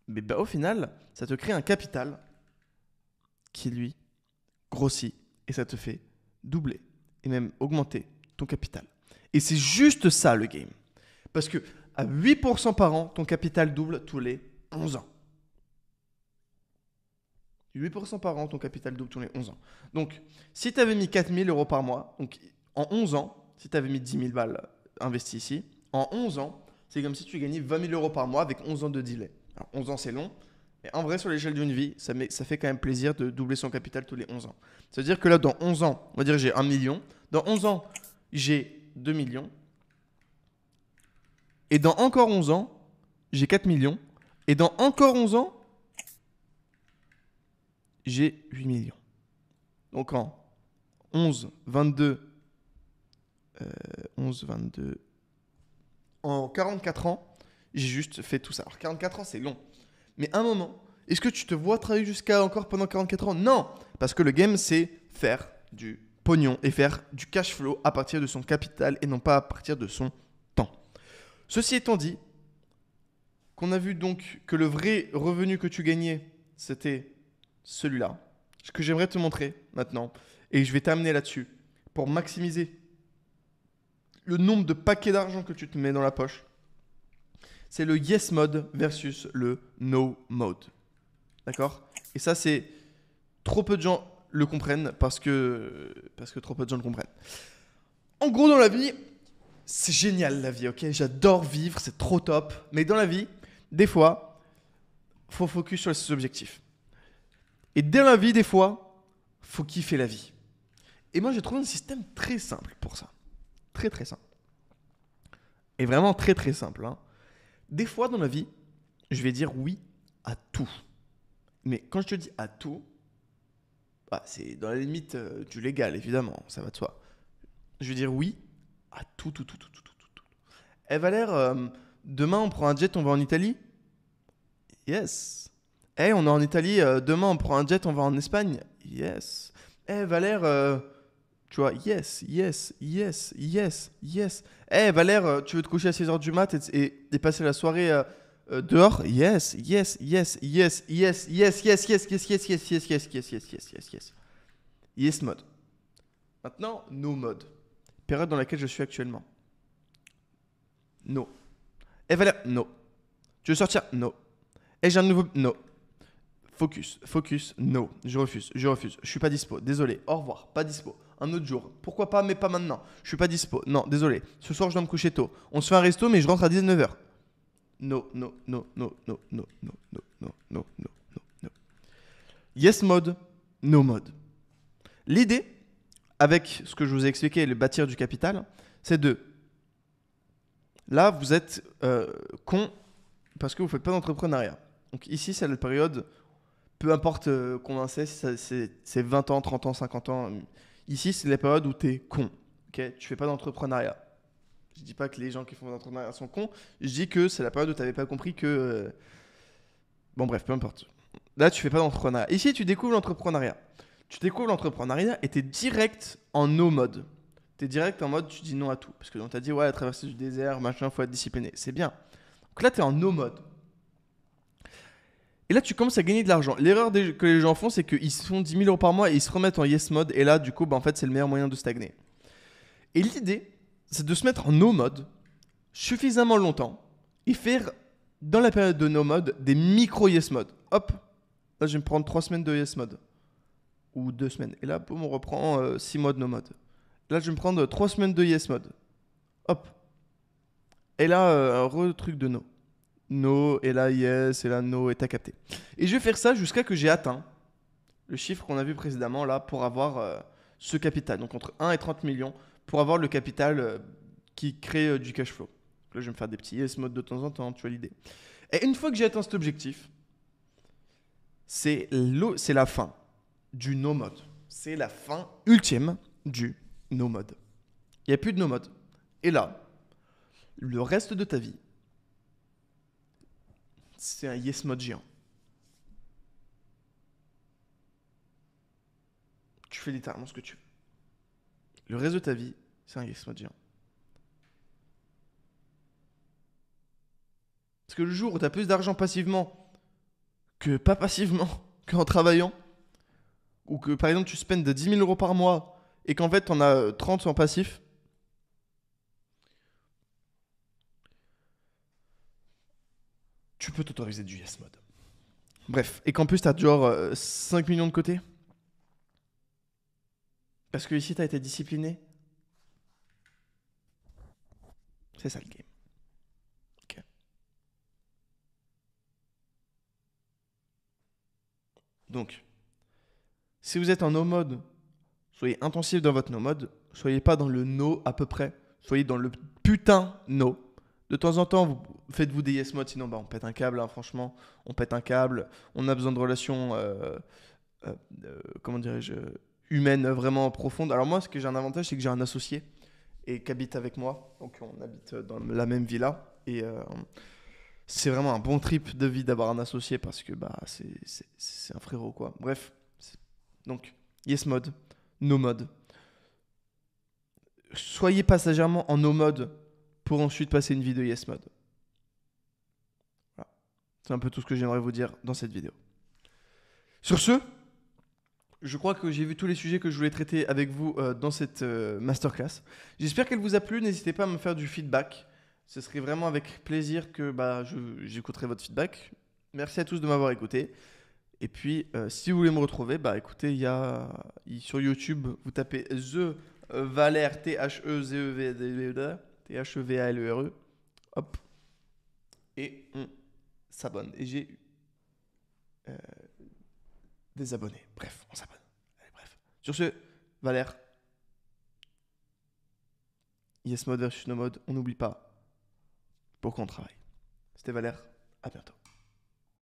mais bah, au final, ça te crée un capital qui, lui, grossit et ça te fait doubler et même augmenter ton capital. Et c'est juste ça le game. Parce que à 8% par an, ton capital double tous les 11 ans. 8% par an, ton capital double tous les 11 ans. Donc, si tu avais mis 4 000 euros par mois, donc en 11 ans, si tu avais mis 10 000 balles investies ici, en 11 ans, c'est comme si tu gagnais 20 000 euros par mois avec 11 ans de delay. Alors, 11 ans, c'est long, mais en vrai, sur l'échelle d'une vie, ça fait quand même plaisir de doubler son capital tous les 11 ans. C'est-à-dire que là, dans 11 ans, on va dire j'ai 1 million. Dans 11 ans, j'ai 2 millions. Et dans encore 11 ans, j'ai 4 millions. Et dans encore 11 ans, j'ai 8 millions. Donc en 11, 22, en 44 ans, j'ai juste fait tout ça. Alors 44 ans, c'est long. Mais à un moment, est-ce que tu te vois travailler jusqu'à encore pendant 44 ans? Non, parce que le game, c'est faire du pognon et faire du cash flow à partir de son capital et non pas à partir de son temps. Ceci étant dit, qu'on a vu donc que le vrai revenu que tu gagnais, c'était celui-là. Ce que j'aimerais te montrer maintenant, et je vais t'amener là-dessus, pour maximiser le nombre de paquets d'argent que tu te mets dans la poche, c'est le yes mode versus le no mode. D'accord? Et ça, c'est trop peu de gens le comprennent parce que trop peu de gens le comprennent. En gros, dans la vie, c'est génial la vie, ok? J'adore vivre, c'est trop top. Mais dans la vie, des fois, faut focus sur ses objectifs. Et dans la vie, des fois, faut kiffer la vie. Et moi, j'ai trouvé un système très simple pour ça. Très, très simple. Et vraiment très, très simple. Hein. Des fois, dans la vie, je vais dire oui à tout. Mais quand je te dis à tout, bah, c'est dans la limite du légal, évidemment. Ça va de soi. Je vais dire oui à tout. Eh Valère, demain, on prend un jet, on va en Italie? Yes. Eh, on est en Italie, demain, on prend un jet, on va en Espagne? Yes. Eh Valère, Tu vois, yes, yes, yes, yes, yes. Eh Valère, tu veux te coucher à 6h du mat et passer la soirée dehors? Yes, yes, yes, yes, yes, yes, yes, yes, yes, yes, yes, yes, yes, yes, yes, yes, yes, yes. Yes mode. Maintenant, no mode. Période dans laquelle je suis actuellement. No. Eh Valère, no. Tu veux sortir? No. Eh j'ai un nouveau... No. Focus, focus, no. Je refuse, je refuse. Je suis pas dispo. Désolé. Au revoir. Pas dispo. Un autre jour. Pourquoi pas, mais pas maintenant. Je suis pas dispo. Non, désolé. Ce soir, je dois me coucher tôt. On se fait un resto, mais je rentre à 19h. No, no, no, no, no, no, no, no, no, no, no, no, no. Yes mode, no mode. L'idée, avec ce que je vous ai expliqué, le bâtir du capital, c'est de... Là, vous êtes con parce que vous ne faites pas d'entrepreneuriat. Donc ici, c'est la période, peu importe combien c'est 20 ans, 30 ans, 50 ans. Ici, c'est la période où tu es con. Okay, tu ne fais pas d'entrepreneuriat. Je ne dis pas que les gens qui font de l'entrepreneuriat sont cons. Je dis que c'est la période où tu n'avais pas compris que... Bon bref, peu importe. Là, tu ne fais pas d'entrepreneuriat. Ici, tu découvres l'entrepreneuriat. Tu découvres l'entrepreneuriat et tu es direct en no mode. Tu es direct en mode, tu dis non à tout. Parce que on t'a dit, ouais, la traversée du désert, machin, faut être discipliné. C'est bien. Donc là, tu es en no mode. Et là, tu commences à gagner de l'argent. L'erreur que les gens font, c'est qu'ils se font 10 000 euros par mois et ils se remettent en yes mode. Et là, du coup, en fait, c'est le meilleur moyen de stagner. Et l'idée, c'est de se mettre en no mode suffisamment longtemps et faire, dans la période de no mode, des micro yes mode. Hop, là, je vais me prendre 3 semaines de yes mode. Ou 2 semaines. Et là, boum, on reprend 6 mois de no mode. Là, je vais me prendre 3 semaines de yes mode. Hop. Et là, un truc de no. No, et là yes, et là no, et t'as capté. Et je vais faire ça jusqu'à que j'ai atteint le chiffre qu'on a vu précédemment là pour avoir ce capital. Donc entre 1 et 30 millions pour avoir le capital qui crée du cash flow. Là, je vais me faire des petits yes mode de temps en temps, tu vois l'idée. Et une fois que j'ai atteint cet objectif, c'est la fin du no mode. C'est la fin ultime du no mode. Il n'y a plus de no mode. Et là, le reste de ta vie, c'est un yes mode géant. Tu fais littéralement ce que tu veux. Le reste de ta vie, c'est un yes mode géant. Parce que le jour où tu as plus d'argent passivement que pas passivement, qu'en travaillant, ou que par exemple tu spendes de 10 000 euros par mois et qu'en fait tu en as 30 en passif, tu peux t'autoriser du yes mode. Bref, et qu'en plus tu as genre 5 millions de côté. Parce que ici tu as été discipliné. C'est ça le game. Ok. Donc, si vous êtes en no mode, soyez intensif dans votre no mode. Soyez pas dans le no à peu près. Soyez dans le putain no. De temps en temps, faites-vous des yes mode, sinon on pète un câble, hein, franchement. On pète un câble. On a besoin de relations, comment dirais-je, humaines vraiment profondes. Alors moi, ce que j'ai un avantage, c'est que j'ai un associé et qui habite avec moi. Donc on habite dans la même villa. Et c'est vraiment un bon trip de vie d'avoir un associé parce que c'est un frérot, quoi. Bref, donc yes mode, no mode. Soyez passagèrement en no mode pour ensuite passer une vie de yes mode. Voilà. C'est un peu tout ce que j'aimerais vous dire dans cette vidéo. Sur ce, je crois que j'ai vu tous les sujets que je voulais traiter avec vous dans cette masterclass. J'espère qu'elle vous a plu. N'hésitez pas à me faire du feedback. Ce serait vraiment avec plaisir que j'écouterai votre feedback. Merci à tous de m'avoir écouté. Et puis, si vous voulez me retrouver, écoutez, sur YouTube, vous tapez The Valère, T-H-E-V-A-L-E-R-E. Hop. Et on s'abonne. Et j'ai des abonnés. Bref, on s'abonne. Allez, bref. Sur ce, Valère, yes mode versus no mode, on n'oublie pas pourquoi on travaille. C'était Valère, à bientôt.